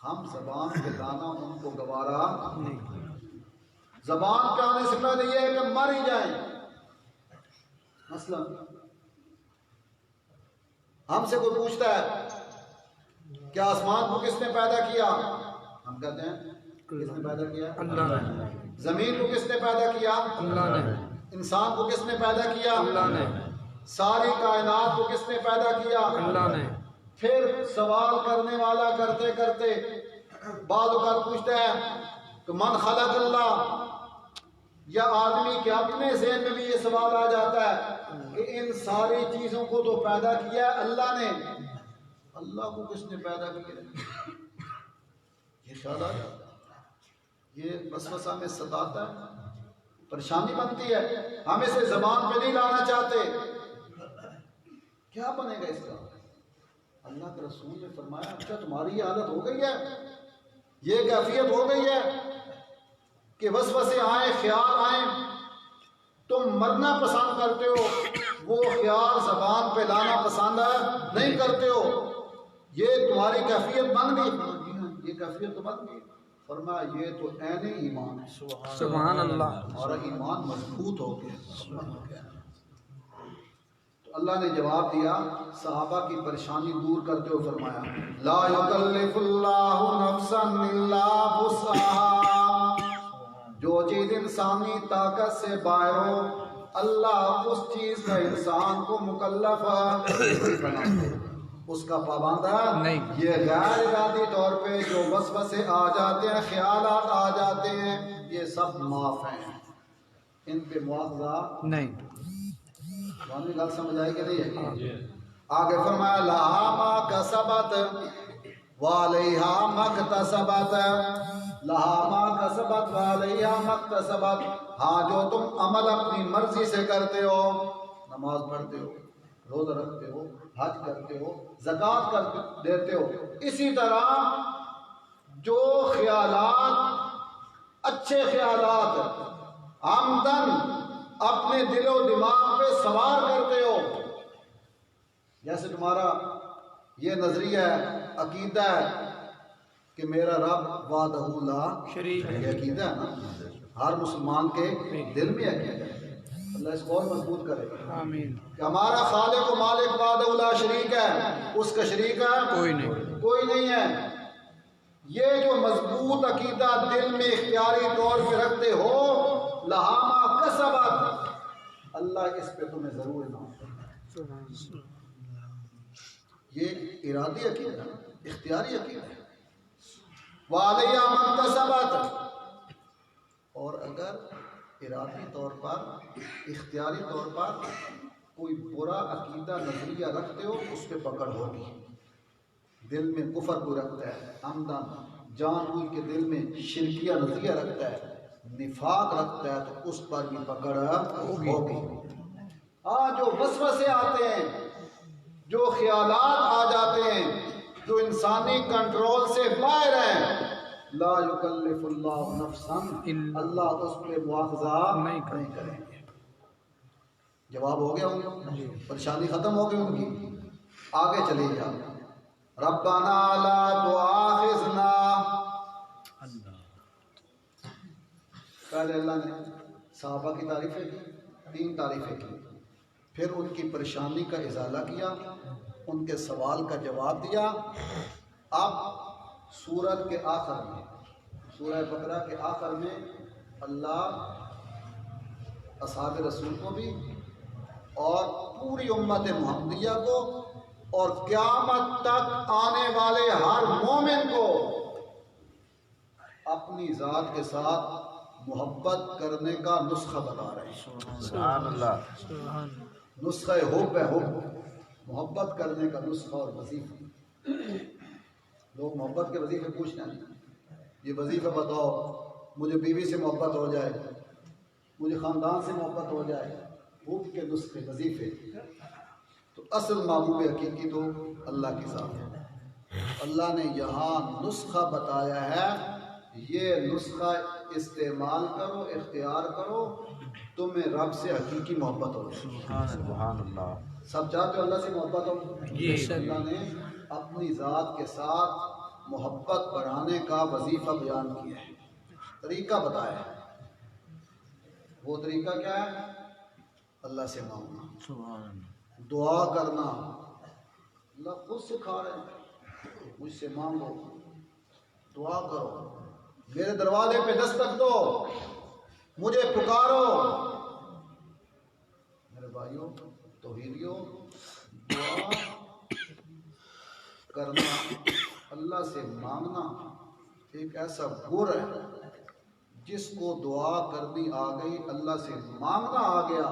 ہم زبان پہ لانا ان کو گوارا نہیں، زبان پہ آنے سے پہلے یہ ہے کہ مر ہی جائیں۔ مثلا ہم سے کوئی پوچھتا ہے کیا آسمان کو کس نے پیدا کیا، ہم کہتے ہیں کس نے پیدا کیا؟ اللہ نے۔ زمین کو کس نے پیدا کیا؟ اللہ نے۔ انسان کو کس نے پیدا کیا؟ اللہ نے۔ ساری کائنات کو کس نے پیدا کیا؟ اللہ نے۔ پھر سوال کرنے والا کرتے کرتے بعض اوقات پوچھتا ہے کہ من خلق اللہ، یا آدمی کے اپنے ذہن میں بھی یہ سوال آ جاتا ہے کہ ان ساری چیزوں کو تو پیدا کیا ہے اللہ نے، اللہ کو کس نے پیدا کیا؟ یہ خیال آ جاتا ہے، یہ وسوسہ میں ستاتا ہے، پریشانی بنتی ہے، ہم اسے زبان پہ نہیں لانا چاہتے۔ کیا بنے گا اس کا؟ اللہ کے رسول نے فرمایا اچھا تمہاری یہ حالت ہو گئی ہے، یہ کیفیت ہو گئی ہے کہ وسوسے آئیں، خیال آئیں، تم مرنا پسند کرتے ہو، وہ خیال زبان پہ لانا پسند نہیں کرتے ہو، یہ تمہاری کیفیت بن گئی؟ جی ہاں، یہ کیفیت تو بن گئی۔ فرمایا یہ تو عین ایمان ہے، سبحان اللہ۔ ہمارا ایمان مضبوط ہو گیا۔ تو اللہ نے جواب دیا، صحابہ کی پریشانی دور کرتے ہوئے فرمایا لا یکلف اللہ نفسا الا وسعها، جو چیز انسانی طاقت سے باہر ہو اللہ اس چیز کا انسان کو مکلف بناتے، اس کا پابند نہیں۔ یہ غیر ارادی طور پہ جو وسوسے آ جاتے ہیں، خیالات آ جاتے ہیں، یہ سب معاف ہیں، ان پہ مواخذہ نہیں۔ ہمیں گل سمجھ آئی کہ نہیں ہے؟ آگے فرمایا لہا ما کسبت وعلیہا مکتسبت، لہا ما کسبت وعلیہا مکتسبت، ہاں جو تم عمل اپنی مرضی سے کرتے ہو، نماز پڑھتے ہو، روزہ رکھتے ہو، حج کرتے ہو، زکوٰۃ دیتے ہو، اسی طرح جو خیالات اچھے خیالات عمدن اپنے دل و دماغ پہ سوار کرتے ہو، جیسے تمہارا یہ نظریہ ہے، عقیدہ ہے کہ میرا رب وحدہ لا شریک، یہ عقیدہ ہے نا، ہر مسلمان کے دل میں عقیدہ ہے، اللہ اس کو اور مضبوط کرے آمین، کہ ہمارا خالق و مالک وحدہ لا شریک ہے، اس کا شریک ہے کوئی نہیں ہے۔ یہ جو مضبوط عقیدہ دل میں اختیاری طور پہ رکھتے ہو، لہا ما کسبت، اللہ اس پہ تمہیں ضرور انعام کرے۔ یہ ارادی عقیدہ، اختیاری عقیدہ ہے۔ وعلیہا مکتسبت، اور اگر ارادی طور پر، اختیاری طور پر کوئی برا عقیدہ نظریہ رکھتے ہو، اس پہ پکڑ ہوگی۔ دل میں کفر کو رکھتا ہے، عمدن جان بوجھ کے دل میں شرکیہ نظریہ رکھتا ہے، نفاق رکھتا ہے، تو اس پر بھی پکڑ ہوگی۔ جو وسوسے آتے ہیں، جو خیالات آ جاتے ہیں، جو انسانی کنٹرول سے باہر ہیں، لا یکلف اللہ نفسا، اللہ اس پہ مواخذہ نہیں کریں گے۔ جواب ہو گیا ان کی، پریشانی ختم ہو گئی ان کی۔ آگے چلے جا، ربنا لا تؤاخذنا، پہلے اللہ نے صحابہ کی تعریفیں کی، 3 تعریفیں کی، پھر ان کی پریشانی کا ازالہ کیا، ان کے سوال کا جواب دیا۔ اب سورت کے آخر میں، سورہ بقرہ کے آخر میں اللہ اصحاب رسول کو بھی اور پوری امت محمدیہ کو اور قیامت تک آنے والے ہر مومن کو اپنی ذات کے ساتھ محبت کرنے کا نسخہ بتا رہے ہیں۔ سبحان اللہ، نسخہ حب ہے، حب، محبت کرنے کا نسخہ اور وظیفہ۔ لوگ محبت کے وظیفے پوچھتے ہیں، یہ وظیفہ بتاؤ، مجھے بیوی سے محبت ہو جائے، مجھے خاندان سے محبت ہو جائے، حب کے نسخے وظیفے۔ تو اصل محبوب حقیقی تو اللہ کی ذات ہے۔ اللہ نے یہاں نسخہ بتایا ہے، یہ نسخہ استعمال کرو، اختیار کرو، تمہیں رب سے حقیقی محبت ہو جائے۔ سبحان اللہ، سب چاہتے ہو اللہ سے محبت ہو؟ اللہ نے اپنی ذات کے ساتھ محبت بڑھانے کا وظیفہ بیان کیا ہے، طریقہ بتایا ہے۔ وہ طریقہ کیا ہے؟ اللہ سے مانگنا، دعا کرنا۔ اللہ خود سکھا رہے ہیں، مجھ سے مانگو، دعا کرو، میرے دروازے پہ دستک دو، مجھے پکارو۔ میرے بھائیوں، توحیدیوں، دعا کرنا، اللہ سے مانگنا ایک ایسا گر ہے، جس کو دعا کرنی آ گئی، اللہ سے مانگنا آ گیا،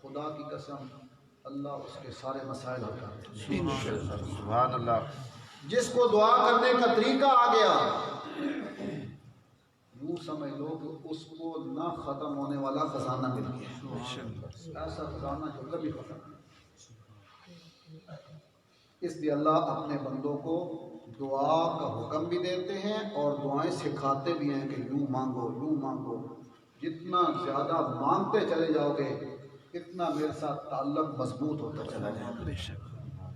خدا کی قسم اللہ اس کے سارے مسائل حل کر دے۔ سبحان اللہ۔ جس کو دعا کرنے کا طریقہ آ گیا، یوں سمجھ لو کہ اس کو نہ ختم ہونے والا خزانہ مل گیا، ایسا خزانہ جو کبھی ختم نہیں۔ اس لیے اللہ اپنے بندوں کو دعا کا حکم بھی دیتے ہیں اور دعائیں سکھاتے بھی ہیں کہ یوں مانگو یوں مانگو۔ جتنا زیادہ مانگتے چلے جاؤ گے اتنا میرے ساتھ تعلق مضبوط ہوتا چلا جائے گا۔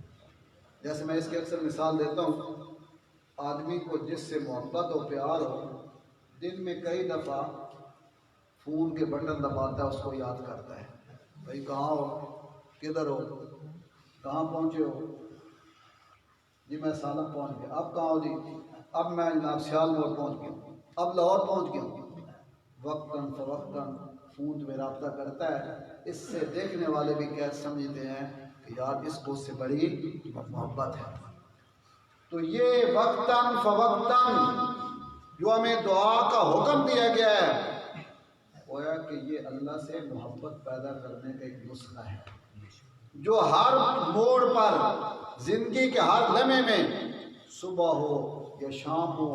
جیسے میں اس کی اکثر مثال دیتا ہوں، آدمی کو جس سے محبت و پیار ہو، دن میں کئی دفعہ فون کے بٹن دباتا ہے، اس کو یاد کرتا ہے، بھائی کہاں ہو، کدھر ہو، کہاں پہنچے ہو؟ جی میں سالم پہنچ گیا۔ اب کہاں ہو؟ جی اب میں جناب سیال موڑ پہنچ گیا ہوں، اب لاہور پہنچ گیا ہوں۔ وقتاً فوقتاً فون میں رابطہ کرتا ہے۔ اس سے دیکھنے والے بھی کیا سمجھتے ہیں کہ یار اس کو اس سے بڑی محبت ہے۔ تو یہ وقتاً فوقتاً جو ہمیں دعا کا حکم دیا گیا ہے، گویا کہ یہ اللہ سے محبت پیدا کرنے کا ایک نسخہ ہے، جو ہر موڑ پر زندگی کے ہر لمحے میں، صبح ہو یا شام ہو،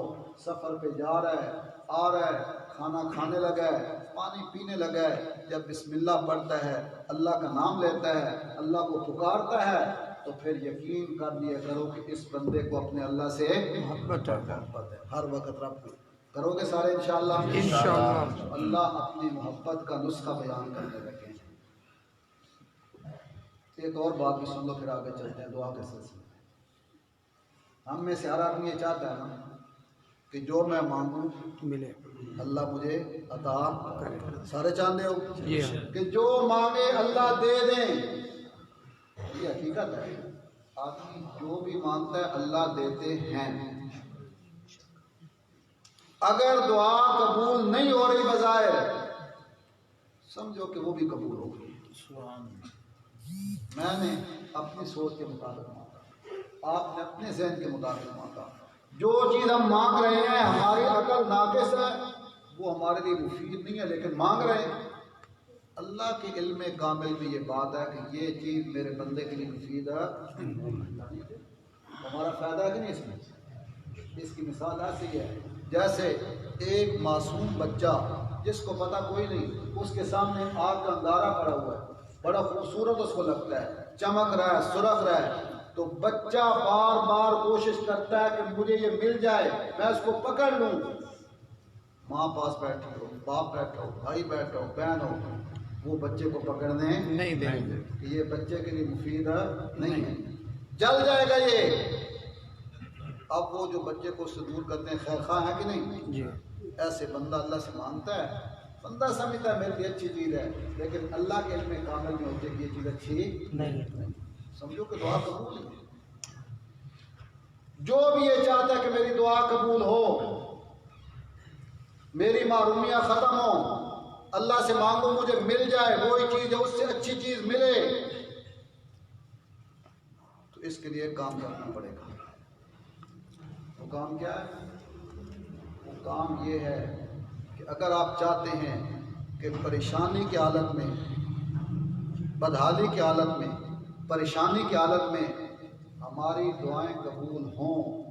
سفر پہ جا رہا ہے، آ رہا ہے، کھانا کھانے لگا ہے، پانی پینے لگا ہے، جب بسم اللہ پڑھتا ہے، اللہ کا نام لیتا ہے، اللہ کو پکارتا ہے، تو پھر یقین کر لیا کرو کہ اس بندے کو اپنے اللہ سے محبت ہے۔ ہر وقت رب کرو گے سارے انشاءاللہ۔ انشاءاللہ اللہ اپنی محبت کا نسخہ بیان کرنے لگے ہیں۔ ایک اور بات بھی سن لو پھر آگے چلتے ہیں دعا کے سلسلے میں۔ ہم میں سے ہر آدمی یہ چاہتا ہے نا کہ جو میں مانگوں ملے، اللہ مجھے عطا کرے۔ سارے چاہتے ہو کہ جو مانگے اللہ دے دیں، یہ حقیقت ہے۔ آدمی جو بھی مانگتا ہے اللہ دیتے ہیں۔ اگر دعا قبول نہیں ہو رہی بظاہر، سمجھو کہ وہ بھی قبول ہو گئی۔ میں نے اپنی سوچ کے مطابق مانگا، آپ نے اپنے ذہن کے مطابق مانگا۔ جو چیز ہم مانگ رہے ہیں ہماری عقل ناقص ہے، وہ ہمارے لیے مفید نہیں ہے، لیکن مانگ رہے ہیں۔ اللہ کے علم کامل میں یہ بات ہے کہ یہ چیز میرے بندے کے لیے مفید ہے، ہمارا فائدہ ہے کہ نہیں اس میں؟ اس کی مثال ایسی ہے جیسے ایک معصوم بچہ جس کو پتہ کوئی نہیں، اس کے سامنے آگ کا انگارہ پڑا ہوا ہے، بڑا خوبصورت اس کو لگتا ہے، چمک رہا ہے، سرخ رہا ہے، تو بچہ بار بار کوشش کرتا ہے کہ مجھے یہ مل جائے، میں اس کو پکڑ لوں۔ ماں پاس بیٹھی ہو، باپ بیٹھا ہو، بھائی بیٹھا ہو، بہن ہو، وہ بچے کو پکڑنے نہیں دیں گے کہ یہ بچے کے لیے مفید نہیں ہے، جل جائے گا یہ۔ اب وہ جو بچے کو اس سے دور کرتے ہیں خیر خواہ ہے کہ نہیں؟ جی، ایسے بندہ اللہ سے مانگتا ہے، بندہ سمجھتا ہے میرے لیے اچھی چیز ہے، لیکن اللہ کے علم کامل میں ہوتے کہ یہ چیز اچھی نہیں، سمجھو کہ دعا قبول ہے۔ جو بھی یہ چاہتا ہے کہ میری دعا قبول ہو، میری محرومیاں ختم ہو، اللہ سے مانگو مجھے مل جائے وہی چیز ہے، اس سے اچھی چیز ملے، تو اس کے لیے کام کرنا پڑے گا۔ وہ کام کیا ہے؟ وہ کام یہ ہے کہ اگر آپ چاہتے ہیں کہ پریشانی کی حالت میں، بدحالی کی حالت میں، پریشانی کی حالت میں ہماری دعائیں قبول ہوں،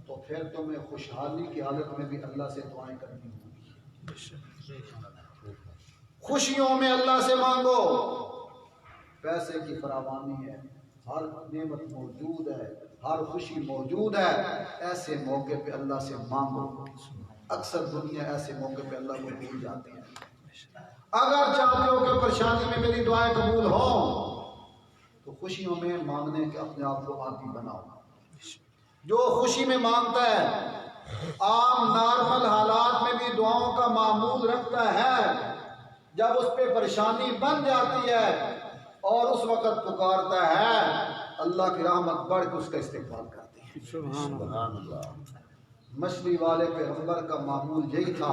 تو پھر تمہیں خوشحالی کی حالت میں بھی اللہ سے دعائیں کرنی ہوں۔ خوشیوں میں اللہ سے مانگو، پیسے کی فراوانی ہے، ہر نعمت موجود ہے، ہر خوشی موجود ہے، ایسے موقع پہ اللہ سے مانگو۔ اکثر دنیا ایسے موقع پہ اللہ کو بھول جاتی ہے۔ اگر چاہتے ہو کہ پریشانی میں میری دعائیں قبول ہوں تو خوشیوں میں مانگنے کے اپنے آپ کو عادی بناؤ۔ جو خوشی میں مانگتا ہے عام نارمل حالات میں بھی دعاؤں کا معمول رکھتا ہے، جب اس پہ پریشانی بن جاتی ہے اور اس وقت پکارتا ہے، اللہ کی رحمت بڑھ کے اس کا استقبال کرتی ہے۔ سبحان اللہ۔ مچھلی والے پیغمبر کا معمول یہی تھا،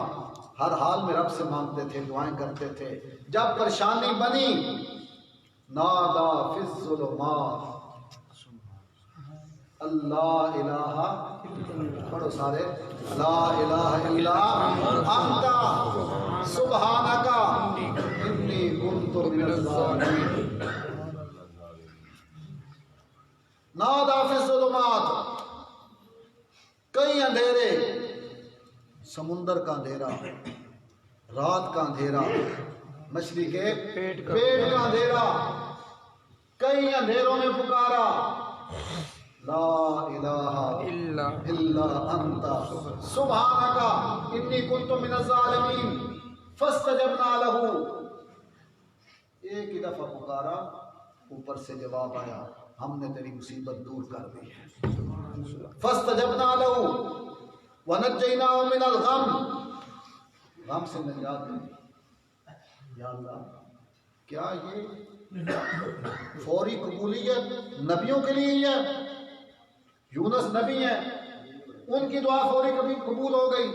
ہر حال میں رب سے مانگتے تھے، دعائیں کرتے تھے۔ جب پریشانی بنی، نادا فی الظلمات اللہ الہ، پڑھو سارے، لا الہ الا انت سبحانک انی کنت من الظالمین۔ نادا فی الظلمات، کئی اندھیرے، سمندر کا اندھیرا، رات کا اندھیرا، مچھلی کے پیٹ کا اندھیرا، کئی اندھیروں میں پکارا، لا الہ الا انت سبحانک انی کنت من الظالمین فاستجبنا لہ۔ ایک ہی دفعہ پکارا، اوپر سے جواب آیا، ہم نے تیری مصیبت دور کر دی ہے۔ فاستجبنا لہ ونجیناہ من الغم، غم سے نجات دی۔ یا اللہ، کیا یہ فوری قبولیت نبیوں کے لیے ہی ہے؟ یونس نبی ہیں، ان کی دعا فوری کبھی قبول ہو گئی،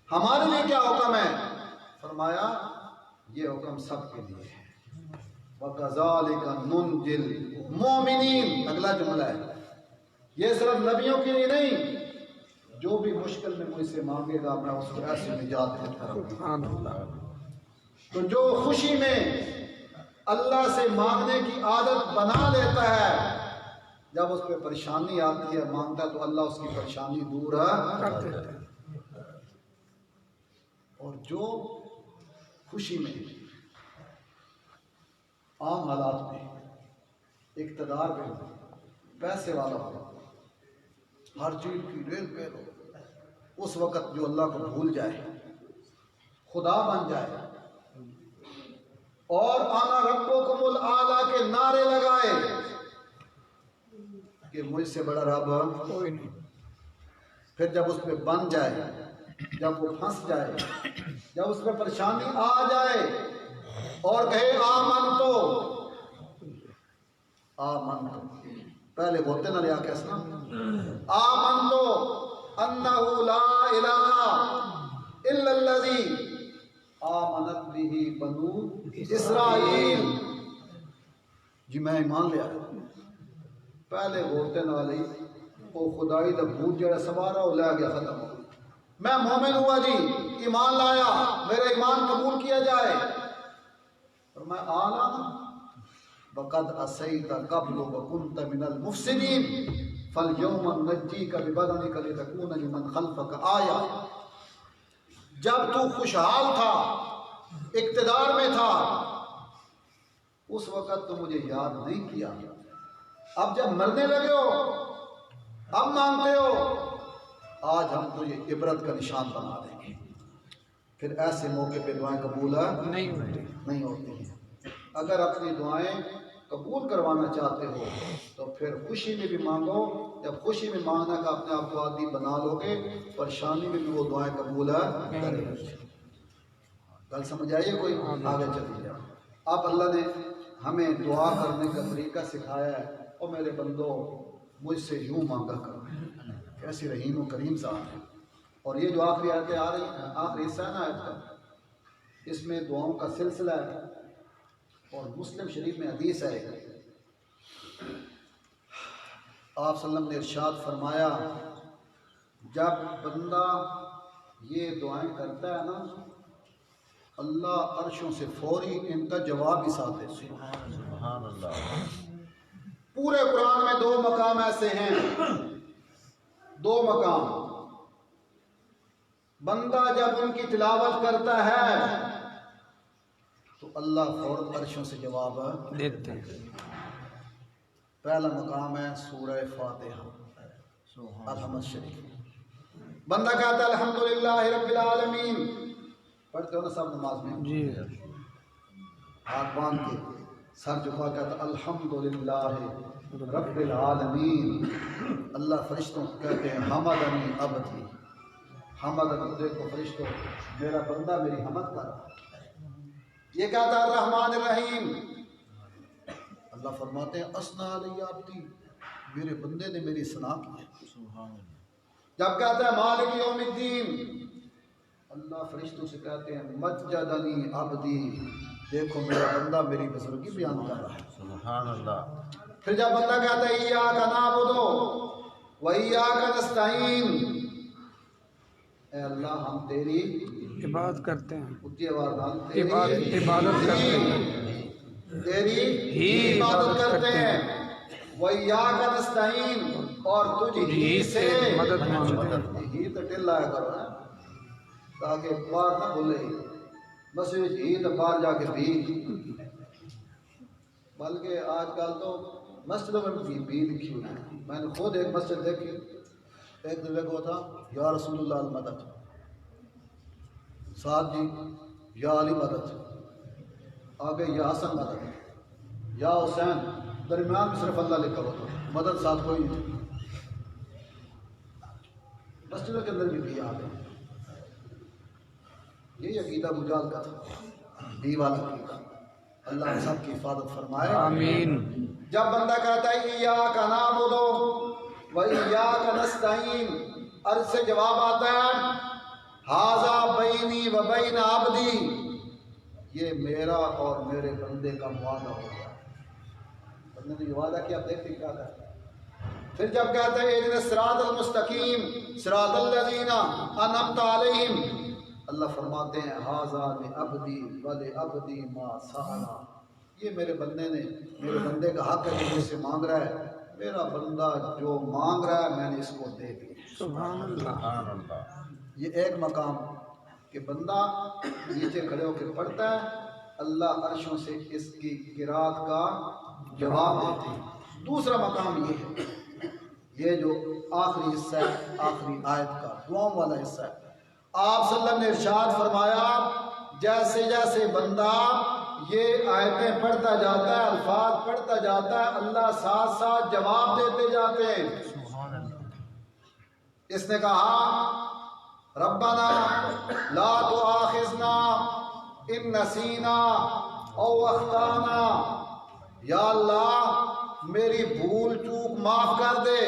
ہمارے لیے کیا حکم ہے؟ فرمایا یہ حکم سب کے لیے ہے۔ وَكَذَلِكَ نُنْجِي الْمُؤْمِنِينَ، اگلا جملہ ہے، یہ صرف نبیوں کے لیے نہیں، جو بھی مشکل میں مجھ سے مانگے گا میں اس کو ایسی نجات دیتا ہوں۔ تو جو خوشی میں اللہ سے مانگنے کی عادت بنا لیتا ہے، جب اس پہ پریشانی آتی ہے مانگتا ہے تو اللہ اس کی پریشانی دور کر دیتا ہے۔ اور جو خوشی میں، عام حالات میں، اقتدار پہ ہو، پیسے والا ہو، ہر چیز کی ریل پہ ہو، اس وقت جو اللہ کو بھول جائے، خدا بن جائے اور انا ربکم الاعلی کے نعرے لگائے کہ مجھ سے بڑا رب کوئی نہیں، پھر جب اس پہ بن جائے، جب وہ پھنس جائے، جب اس پہ پریشانی آ جائے اور کہے آمنتو، پہلے بولتے نہ لیا کیسا، آمنتو انہ لا الہ الا الذی آمنت بہ بنو اسرائیل، جی میں ایمان لیا، پہلے بولتے نہ لی وہ خدائی دا بھوت جڑا سوارا وہ لے گیا، ختم ہو گیا، میں مومن ہوا جی، ایمان لایا، میرا ایمان قبول کیا جائے، اور میں آنا وَقَدْ عَصَيْتَ قَبْلُ وَكُنْتَ مِنَ الْمُفْسِدِينَ فَالْيَوْمَ نُنَجِّيكَ بِبَدَنِكَ لِتَكُونَ لِمَنْ خَلْفَكَ آیَةً، جب تو خوشحال تھا، اقتدار میں تھا، اس وقت تو مجھے یاد نہیں کیا، اب جب مرنے لگے ہو اب مانگتے ہو، آج ہم تجھے عبرت کا نشان بنا دیں گے۔ پھر ایسے موقع پہ دعائیں قبول نہیں ہوتی ہیں۔ اگر اپنی دعائیں قبول کروانا چاہتے ہو تو پھر خوشی میں بھی مانگو، جب خوشی میں مانگنا کا اپنے آپ کو عادی بنا لو گے، پریشانی میں بھی وہ دعائیں قبول کریں گے۔ گل سمجھ آئیے؟ کوئی آگے چلی جائے۔ اب اللہ نے ہمیں دعا کرنے کا طریقہ سکھایا ہے، اور میرے بندو مجھ سے یوں مانگا کرو، کیسی رحیم و کریم ذات ہے۔ اور یہ جو آخری آیتیں آ رہی ہیں، آخری حصہ ہے نا آیت کا، اس میں دعاؤں کا سلسلہ ہے، اور مسلم شریف میں حدیث ہے، آپ صلی اللہ علیہ وسلم نے ارشاد فرمایا، جب بندہ یہ دعائیں کرتا ہے نا، اللہ عرشوں سے فوری ان کا جواب ہی ساتھ دیتے ہیں۔ سبحان اللہ۔ پورے قرآن میں 2 مقام ایسے ہیں، 2 مقام، بندہ جب ان کی تلاوت کرتا ہے تو اللہ فوراً عرشوں سے جواب دیتے ہیں۔ پہلا مقام ہے سورہ فاتحہ، الحمد شریف، بندہ کہتا ہے الحمدللہ رب العالمین، پڑھتے ہو نا سب نماز میں جی، ہاتھ باندھ کے سر جھکا کہتا الحمدللہ رب العالمین، اللہ فرشتوں کو کہتے ہیں حمدنی عبدی، حمدنی، دیکھو فرشتوں میرا بندہ میری حمد کر رہا ہے۔ یہ کہتا ہے الرحمن الرحیم، اللہ فرماتے ہیں اسنا علی عبدی، میرے بندے نے میری ثنا کی ہے۔ جب کہتا ہے مالک یوم الدین، اللہ فرشتوں سے کہتے ہیں مجدنی عبدی، دیکھو میرا بندہ میری بزرگی بیان کر رہا ہے۔ سبحان اللہ۔ پھر جب بندہ کہتا ہے ایاک نعبد و ایاک نستعین، اے اللہ ہم تیری عبادت کرتے ہیں، اونچی آواز عبادت کرتے ہیں، تیری ہی عبادت کرتے ہیں، وَإِيَّاكَ نَسْتَعِينُ اور تجھ ہی سے مدد مانگتے ہیں۔ ہی تو ٹل لایا کرو نا تاکہ بار نہ بھولے مسجد ہی تو باہر جا کے بھی، بلکہ آج کل تو مسجدوں میں بھی لکھی ہوئی ہے۔ میں نے خود ایک مسجد دیکھی، ایک دن لکھا تھا یا رسول اللہ المدد، ساتھ جی یا علی مدد، آگے یا حسن مدد، یا حسین، درمیان میں صرف اللہ لکھا ہوا تھا، مدد ساتھ کوئی نہیں تھی۔ مسجدوں کے اندر بھی آ گئے، یہی عقیدہ مجال کا تھا، بھی والا عقیدہ۔ اللہ ہم سب کی حفاظت فرمائے، آمین۔ جب بندہ کہتا ہے ایاک نعبد و ایاک نستعین، عرض سے جواب آتا ہے ھذا بینی و بین عبدی، یہ میرا اور میرے بندے کا معاہدہ ہو گیا۔ بندے نے یہ وعدہ کیا، دیکھتے کیا کرتا ہے۔ پھر جب کہتا ہے اہدنا الصراط المستقیم صراط الذین انعمت علیہم، اللہ فرماتے ہیں ھذا لعبدی ولعبدی ما سأل، یہ میرے بندے نے، میرے بندے کا حق ہے جو مجھ سے مانگ رہا ہے، میرا بندہ جو مانگ رہا ہے میں نے اس کو دے دیا۔ سبحان اللہ۔ یہ ایک مقام کہ بندہ نیچے کھڑے ہو کے پڑھتا ہے، اللہ عرشوں سے اس کی قرات کا جواب دیتے ہیں۔ دوسرا مقام یہ ہے، یہ جو آخری حصہ ہے، آخری آیت کا دعاؤں والا حصہ ہے، آپ صلی اللہ علیہ وسلم نے ارشاد فرمایا جیسے جیسے بندہ یہ آیتیں پڑھتا جاتا ہے، الفاظ پڑھتا جاتا ہے، اللہ ساتھ ساتھ جواب دیتے جاتے ہیں۔ اس نے کہا ربنا لا تؤاخذنا ان نسینا او اخطانا، یا اللہ میری بھول چوک معاف کر دے،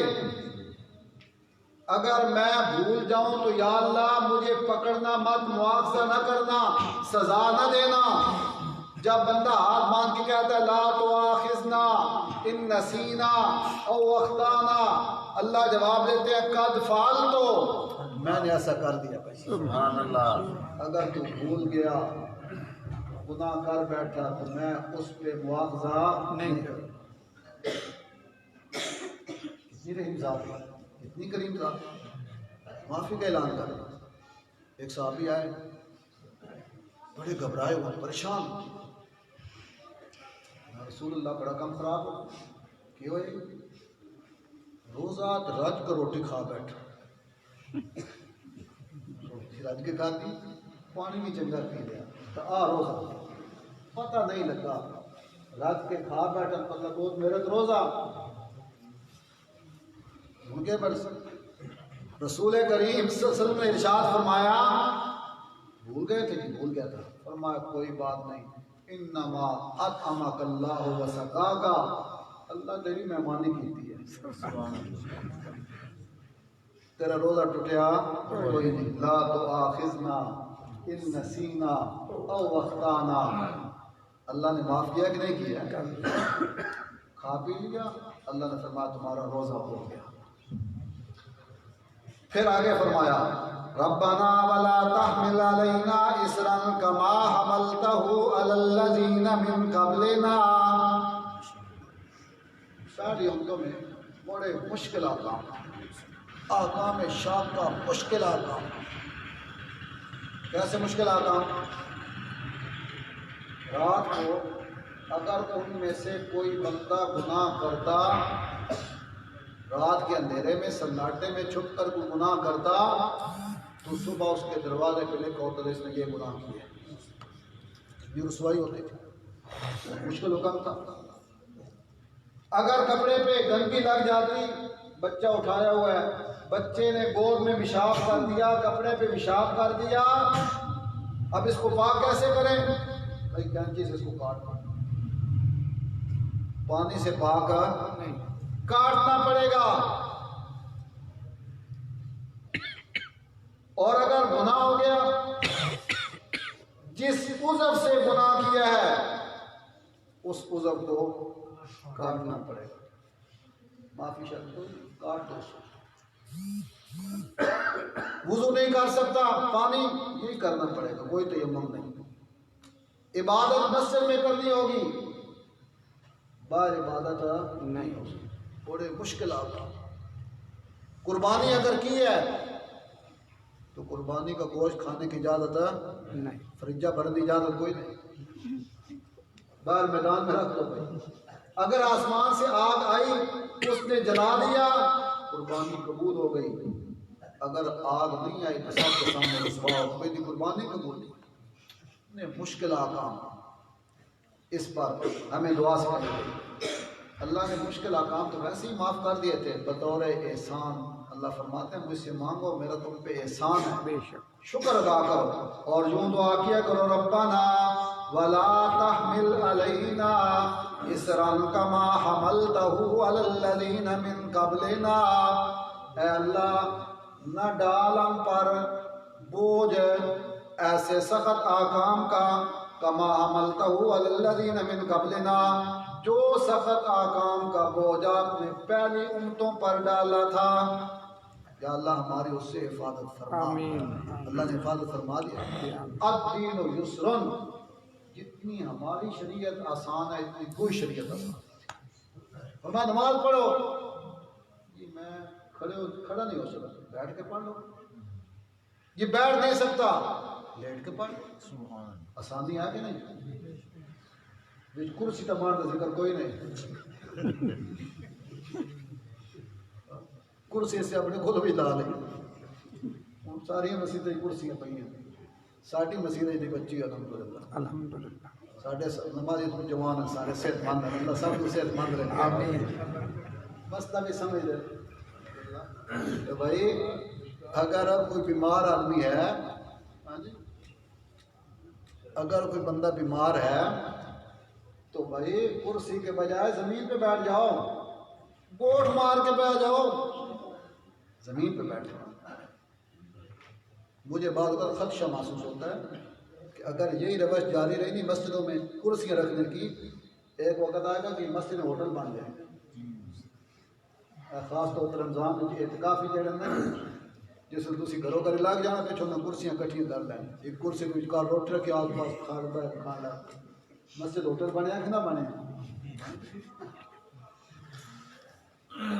اگر میں بھول جاؤں تو یا اللہ مجھے پکڑنا مت، مواخذہ نہ کرنا، سزا نہ دینا۔ جب بندہ ہاتھ باندھ کے کہتا ہے لا تؤاخذنا ان نسینا او اخطانا، اللہ جواب دیتے ہیں قد فعلت، میں نے ایسا کر دیا بھائی۔ سبحان اللہ۔ اگر تو بھول گیا، گناہ کر بیٹھا تو میں اس پہ مواخذہ نہیں کروں۔ کتنی رحیم ذات ہے، اتنی کریم ذات ہے، معافی کا اعلان کر۔ ایک صحابی آئے بڑے گھبرائے ہوئے، پریشان، رسول اللہ بڑا کم خراب ہو کہ ہوئے روزہ رج کر روٹی کھا بیٹھا، روٹی رج کے کھاتی، پانی بھی چنگا پی لیا تو روزہ پتہ نہیں لگا، رج کے کھا بیٹھا، پتہ بہت میرا تو روزہ ان کے پر رسول کریم صلی اللہ علیہ وسلم نے ارشاد فرمایا بھول گئے تھے، بھول گیا تھا، فرمایا کوئی بات نہیں، انما اطعمک اللہ وسقاک، اللہ تیری مہمانی کیتی ہے، تیرا روزہ ٹوٹیا کوئی نہیں، لا تؤاخذنا ان نسینا او اخطانا، اللہ نے معاف کیا کہ نہیں کیا؟ کھا پی لیا، اللہ نے فرمایا تمہارا روزہ ہو گیا۔ پھر آگے فرمایا ربنا ولا تحمل علينا اسرا كما حملته على الذين من قبلنا، ساری امتوں میں بڑے مشکل آکام شاقہ، مشکل آکام، کیسے مشکل آکام؟ رات کو اگر ان میں سے کوئی بندہ گناہ کرتا، رات کے اندھیرے میں سناٹے میں چھپ کر کوئی گناہ کرتا تو صبح اس کے دروازے پہ لکھا ہوتا تھا اس نے یہ گناہ کیا، یہ رسوائی ہوتی تھی، مشکل حکم تھا۔ اگر کپڑے پہ گندگی لگ جاتی، بچہ اٹھایا ہوا ہے، بچے نے گود میں پیشاب کر دیا، کپڑے پہ پیشاب کر دیا، اب اس کو پاک کیسے کریں؟ بھائی کینچی سے اس کو کاٹ دیں، پانی سے پاک نہیں، کاٹنا پڑے گا۔ اور اگر گناہ ہو گیا، جس عذر سے گناہ کیا ہے اس عذر کو کاٹنا پڑے گا، معافی شرط تو کاٹ دو۔ وضو نہیں کر سکتا، پانی یہی کرنا پڑے گا، کوئی تیمم نہیں۔ عبادت مسجد میں کرنی ہوگی، باہر عبادت نہیں ہوگی۔ بڑے مشکلات. قربانی اگر کی ہے تو قربانی کا گوشت کھانے کی اجازت ہے نہیں. فریجہ بھرنے کی اجازت کوئی نہیں. باہر میدان میں رکھ دو بھائی. اگر آسمان سے آگ آئی اس نے جلا دیا قربانی قبول ہو گئی. اگر آگ نہیں آئی تو سب کے سامنے رسوا ہو گئی تھی قربانی قبول نہیں. مشکل آکام اس پر ہمیں دعا سے کریں. اللہ نے مشکل آکام تو ویسے ہی معاف کر دیے تھے بطور احسان. اللہ فرماتے ہیں مجھ سے مانگو میرا تم پہ احسان ہے, بے شک. شکر ادا کرو. اور یوں دعا کیا کرو ربنا ولا تحمل علینا اسرا کما حملته علی الذین من قبلنا. اے اللہ نہ ڈال ہم پر بوجھ ایسے سخت آکام کا کما حملته علی الذین من قبلنا جو سخت آکام کا بوجھ آپ نے پہلی امتوں پر ڈالا تھا. یا اللہ ہماری اس سے حفاظت فرما. آمین. اللہ نے حفاظت فرما دیا. الدین یسرن, جتنی ہماری شریعت آسان ہے اتنی کوئی شریعت آسان نہیں. فرمایا نماز پڑھو جی میں کھڑا نہیں ہو سکتا بیٹھ کے پڑھ لو. یہ بیٹھ نہیں سکتا لیٹ کے پڑھ لو. آسانی ہے کہ نہیں؟ کرسی تمام کا ذکر کوئی نہیں. کرسی سے اپنے خود بھی لا لیں. ساری مسیحیں کرسیاں پہ ہیں. ساری مسیحیں دی بچی الحمدللہ. الحمدللہ. ساڈے نمازی جوان ہیں سارے صحت مند ہیں. اللہ سب کو صحت مند رکھے. آمین. مسئلہ بھی سمجھ لے کہ بھائی اگر کوئی بیمار آدمی ہے, اگر کوئی بندہ بیمار ہے تو بھائی کرسی کے بجائے زمین پہ بیٹھ جاؤ, گوٹ مار کے بیٹھ جاؤ, زمین پہ بیٹھ جاؤ. مجھے بعض اوقات خدشہ محسوس ہوتا ہے کہ اگر یہی روش جاری رہی نہیں مسجدوں میں کرسیاں رکھنے کی, ایک وقت آئے گا کہ مسجد میں ہوٹل بن جائیں. خاص طور پر رمضان میں اعتکافی جڑنا جس میں تسی گھروں گھر لگ جانا پچھوں میں کرسیاں کٹھیاں کر لیں. ایک کرسی کے کار روٹی رکھے آس پاس کھا لیں. مسجد ہوٹل بنیا کہ نہ بنے؟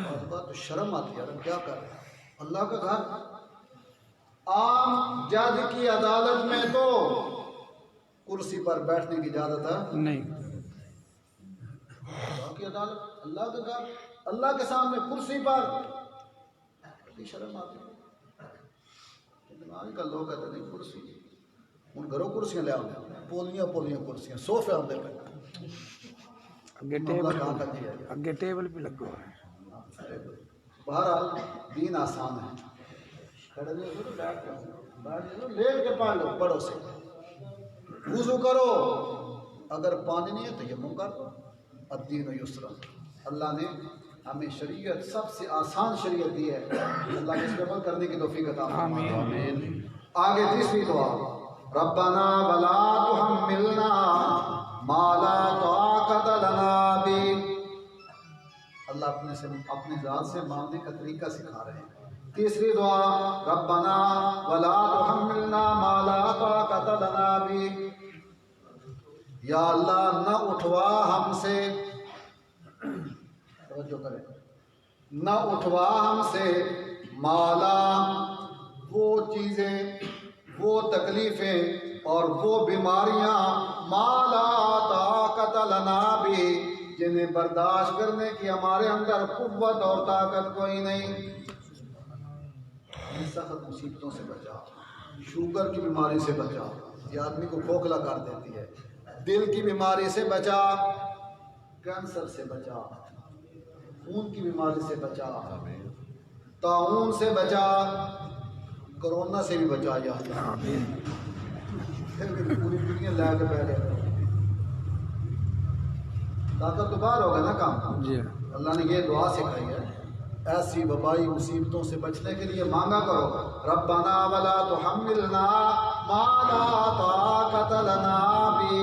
اور بات تو شرم آتی ہے. کیا کر رہے ہیں اللہ کا گھر. عام جج کی عدالت میں تو کرسی پر بیٹھنے کی اجازت ہے نہیں. اللہ کی عدالت, اللہ کا گھر, اللہ کے سامنے کرسی پر شرم آتی ہے. آج کل لوگ کہتے نہیں کرسی ان گھروں کرسیاں لے آؤ, پولیاں کرسیاں صوفے آتے ہیں. اگے ٹیبل بھی لگو ہے. بہرحال دین آسان ہے. کھڑے نہیں ہو تو بیٹھ جاؤ, لیٹ کے پڑھ لو. پڑھو سے وضو کرو, اگر پانی نہیں ہے تو یمم کر دو. الدین یسر. اللہ نے ہمیں شریعت سب سے آسان شریعت دی ہے. اللہ کے اس پر کرنے کی توفیق عطا فرمائے. آمین. آگے تیسری دعا ربنا ولا تحملنا ما لا طاقت لنا به. اللہ اپنے ذات سے مانگنے کا طریقہ سکھا رہے ہیں. تیسری دعا ربنا ولا تحملنا ما لا طاقت لنا به. یا اللہ نہ اٹھوا ہم سے, توجہ کریں, نہ اٹھوا ہم سے مالا وہ چیزیں, وہ تکلیفیں اور وہ بیماریاں مالا طاقت لنا بھی جنہیں برداشت کرنے کی ہمارے اندر قوت اور طاقت کوئی نہیں. سخت مصیبتوں سے بچا, شوگر کی بیماری سے بچا, یہ آدمی کو کھوکھلا کر دیتی ہے. دل کی بیماری سے بچا, کینسر سے بچا, خون کی بیماری سے بچا, طاعون سے بچا, کرونا سے بھی بچا. یا پھر بھی پوری دنیا لے کے بیٹھے, طاقت تو باہر ہوگا نا کام. جی اللہ نے یہ دعا سکھائی ہے. ایسی وبائی مصیبتوں سے بچنے کے لیے مانگا کرو ربنا ولا تحملنا ما لا طاقت لنا به.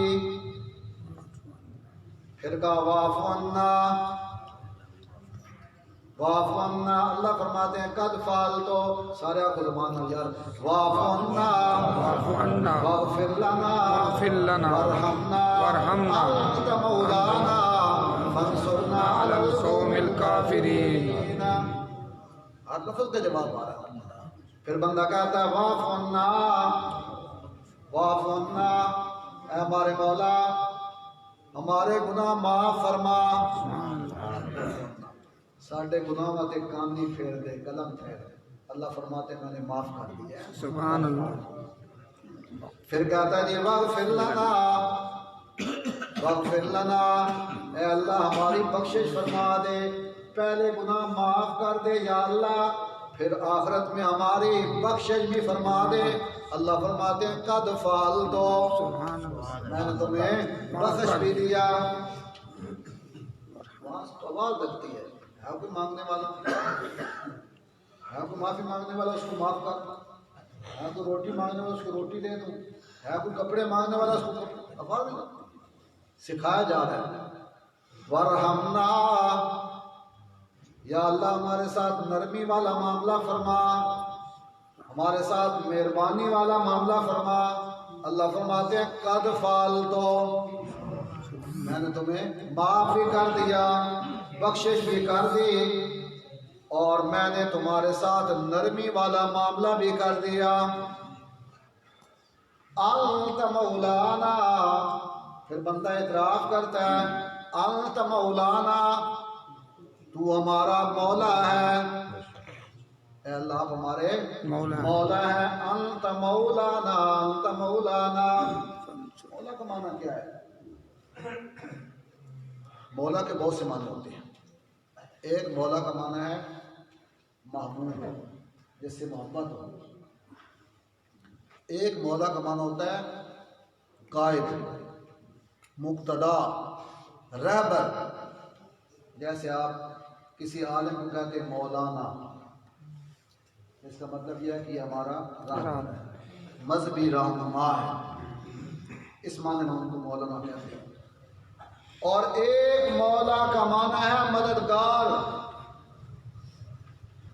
پھر کہا واعف عنا. اللہ فرماتے ہیں قد فعلتو, سارے آپ کو زبان میں یار, واعف عنا واغفر لنا وارحمنا انت مولانا فانصرنا علی القوم الکافرین۔ ہر لفظ کا جواب آ رہا ہے۔ پھر بندہ کہتا ہے واعف عنا، واعف عنا، اے ہمارے مولا ہمارے گناہ معاف فرما، ساڈے گناہوں تے کانی پھیر دے، قلم پھیر دے۔ اللہ فرماتے ہیں میں نے معاف کر دیا ہے۔ سبحان اللہ۔ پھر کہتا ہے جی واغفر لنا، واغفر لنا، اے اللہ ہماری بخشش فرما دے، پہلے گناہ معاف کر دے یا اللہ، پھر آخرت میں ہماری بخشش بھی فرما دے۔ اللہ فرماتے ہیں قد فعلت، سبحان اللہ۔ میں نے تمہیں بخش بھی دیا۔ وہاں تو آواز لگتی ہے کوئی مانگنے والا ہے، کوئی معافی مانگنے والا اس کو معاف کر، ہے کوئی روٹی مانگنے والا اس کو روٹی دے دوں، ہے کوئی کپڑے مانگنے والا اس کو آواز سکھایا جا رہا ہے۔ ورحمنا، یا اللہ ہمارے ساتھ نرمی والا معاملہ فرما، ہمارے ساتھ مہربانی والا معاملہ فرما۔ اللہ فرماتے ہیں قد فعلت، میں نے تمہیں معاف بھی کر دیا، بخشش بھی کر دی، اور میں نے تمہارے ساتھ نرمی والا معاملہ بھی کر دیا۔ انت مولانا، پھر بندہ اعتراف کرتا ہے انت مولانا، تو ہمارا مولا ہے، اے اللہ آپ ہمارے مولا ہے۔ انت مولانا، انت مولانا، مولا کا معنی کیا ہے؟ مولا کے بہت سے معنی ہوتے ہیں۔ ایک مولا کا معنی ہے محبوب، جس سے محبت ہو۔ ایک مولا کا معنی ہوتا ہے قائد، مقتدا، رہبر۔ جیسے آپ کسی عالم کو کہتے ہیں مولانا، اس کا مطلب یہ ہے کہ یہ ہمارا رہبر ہے، مذہبی رہنما ہے، اس معنی میں ان کو مولانا کہتے ہیں۔ اور ایک مولا کا معنی ہے مددگار۔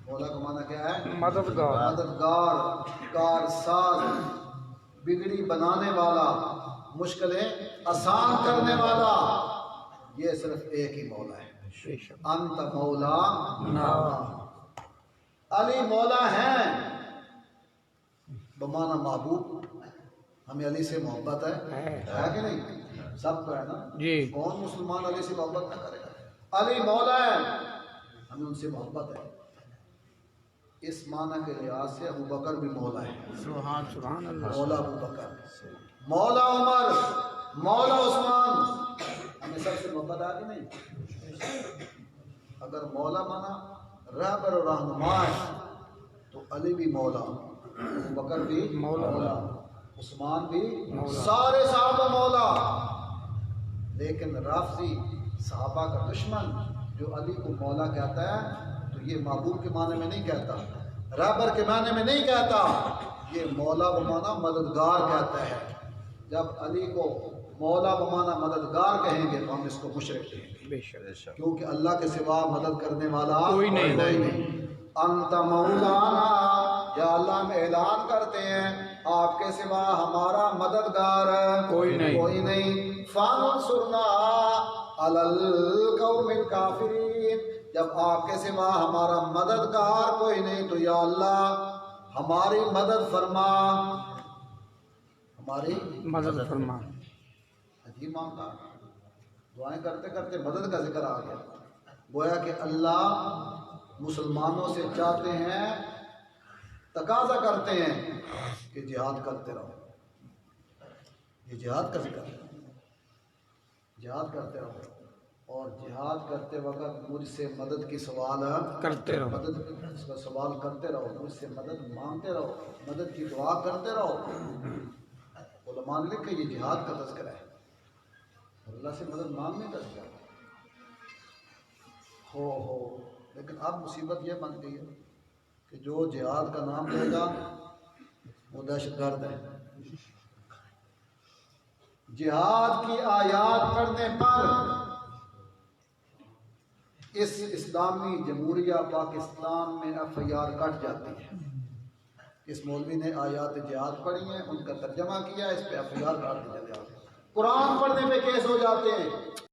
مولا کا معنی کیا ہے؟ مددگار۔ مددگار، کارساز، بگڑی بنانے والا، مشکلیں آسان کرنے والا۔ یہ صرف ایک ہی مولا ہے۔ انت مولا نا، علی مولا ہیں بمعنی محبوب، ہمیں علی سے محبت ہے کہ نہیں؟ سب کو ہے نا جی۔ کون مسلمان علی سے محبت نہ کرے گا؟ علی مولا ہے، ہمیں ان سے محبت ہے۔ اس معنی کے لحاظ سے ابو بکر بھی مولا ہے۔ سبحان اللہ۔ مولا ابو بکر، مولا عمر، مولا عثمان، ہمیں سب سے محبت ہے کہ نہیں؟ اگر مولا مانا رہبر اور رہنما ہے تو علی بھی مولا، ابو بکر بھی مولا، عثمان بھی مولا، سارے صحابہ مولا۔ لیکن رافضی صحابہ کا دشمن جو علی کو مولا کہتا ہے تو یہ محبوب کے معنی میں نہیں کہتا، رہبر کے معنی میں نہیں کہتا، یہ مولا بمانا مددگار کہتا ہے۔ جب علی کو مولا بمانا مددگار کہیں گے تو ہم اس کو مشرک کہیں گے، بے شک۔ کیونکہ اللہ کے سوا مدد کرنے والا کوئی نہیں۔ انت مولانا، یا اللہ ہم اعلان کرتے ہیں آپ کے سوا ہمارا مددگار کوئی نہیں۔ فانصرنا علی القوم الکافرین، جب آپ کے سوا ہمارا مددگار کوئی نہیں تو یا اللہ ہماری مدد فرما، ہماری مدد فرما۔ عجیب معاملہ، دعائیں کرتے کرتے مدد کا ذکر آ گیا، گویا کہ اللہ مسلمانوں سے چاہتے ہیں، تقاضا کرتے ہیں کہ جہاد کرتے رہو۔ یہ جہاد کا ذکر ہے، جہاد کرتے رہو، اور جہاد کرتے وقت مجھ سے مدد کی سوال کرتے رہو، مدد کا سوال کرتے رہو، مجھ سے مدد مانگتے رہو، مدد کی دعا کرتے رہو۔ علماء نے لکھا یہ جہاد کا تذکرہ ہے، اللہ سے مدد مانگنے کا ذکر ہو۔ لیکن اب مصیبت یہ بن گئی ہے کہ جو جہاد کا نام لے گا وہ دہشت گرد ہے۔ جہاد کی آیات پڑھنے پر اس اسلامی جمہوریہ پاکستان میں FIR کٹ جاتی ہے۔ اس مولوی نے آیات جہاد پڑھی ہیں، ان کا ترجمہ کیا، اس پہ FIR کاٹ دی جاتی ہے، قرآن پڑھنے پہ کیس ہو جاتے ہیں۔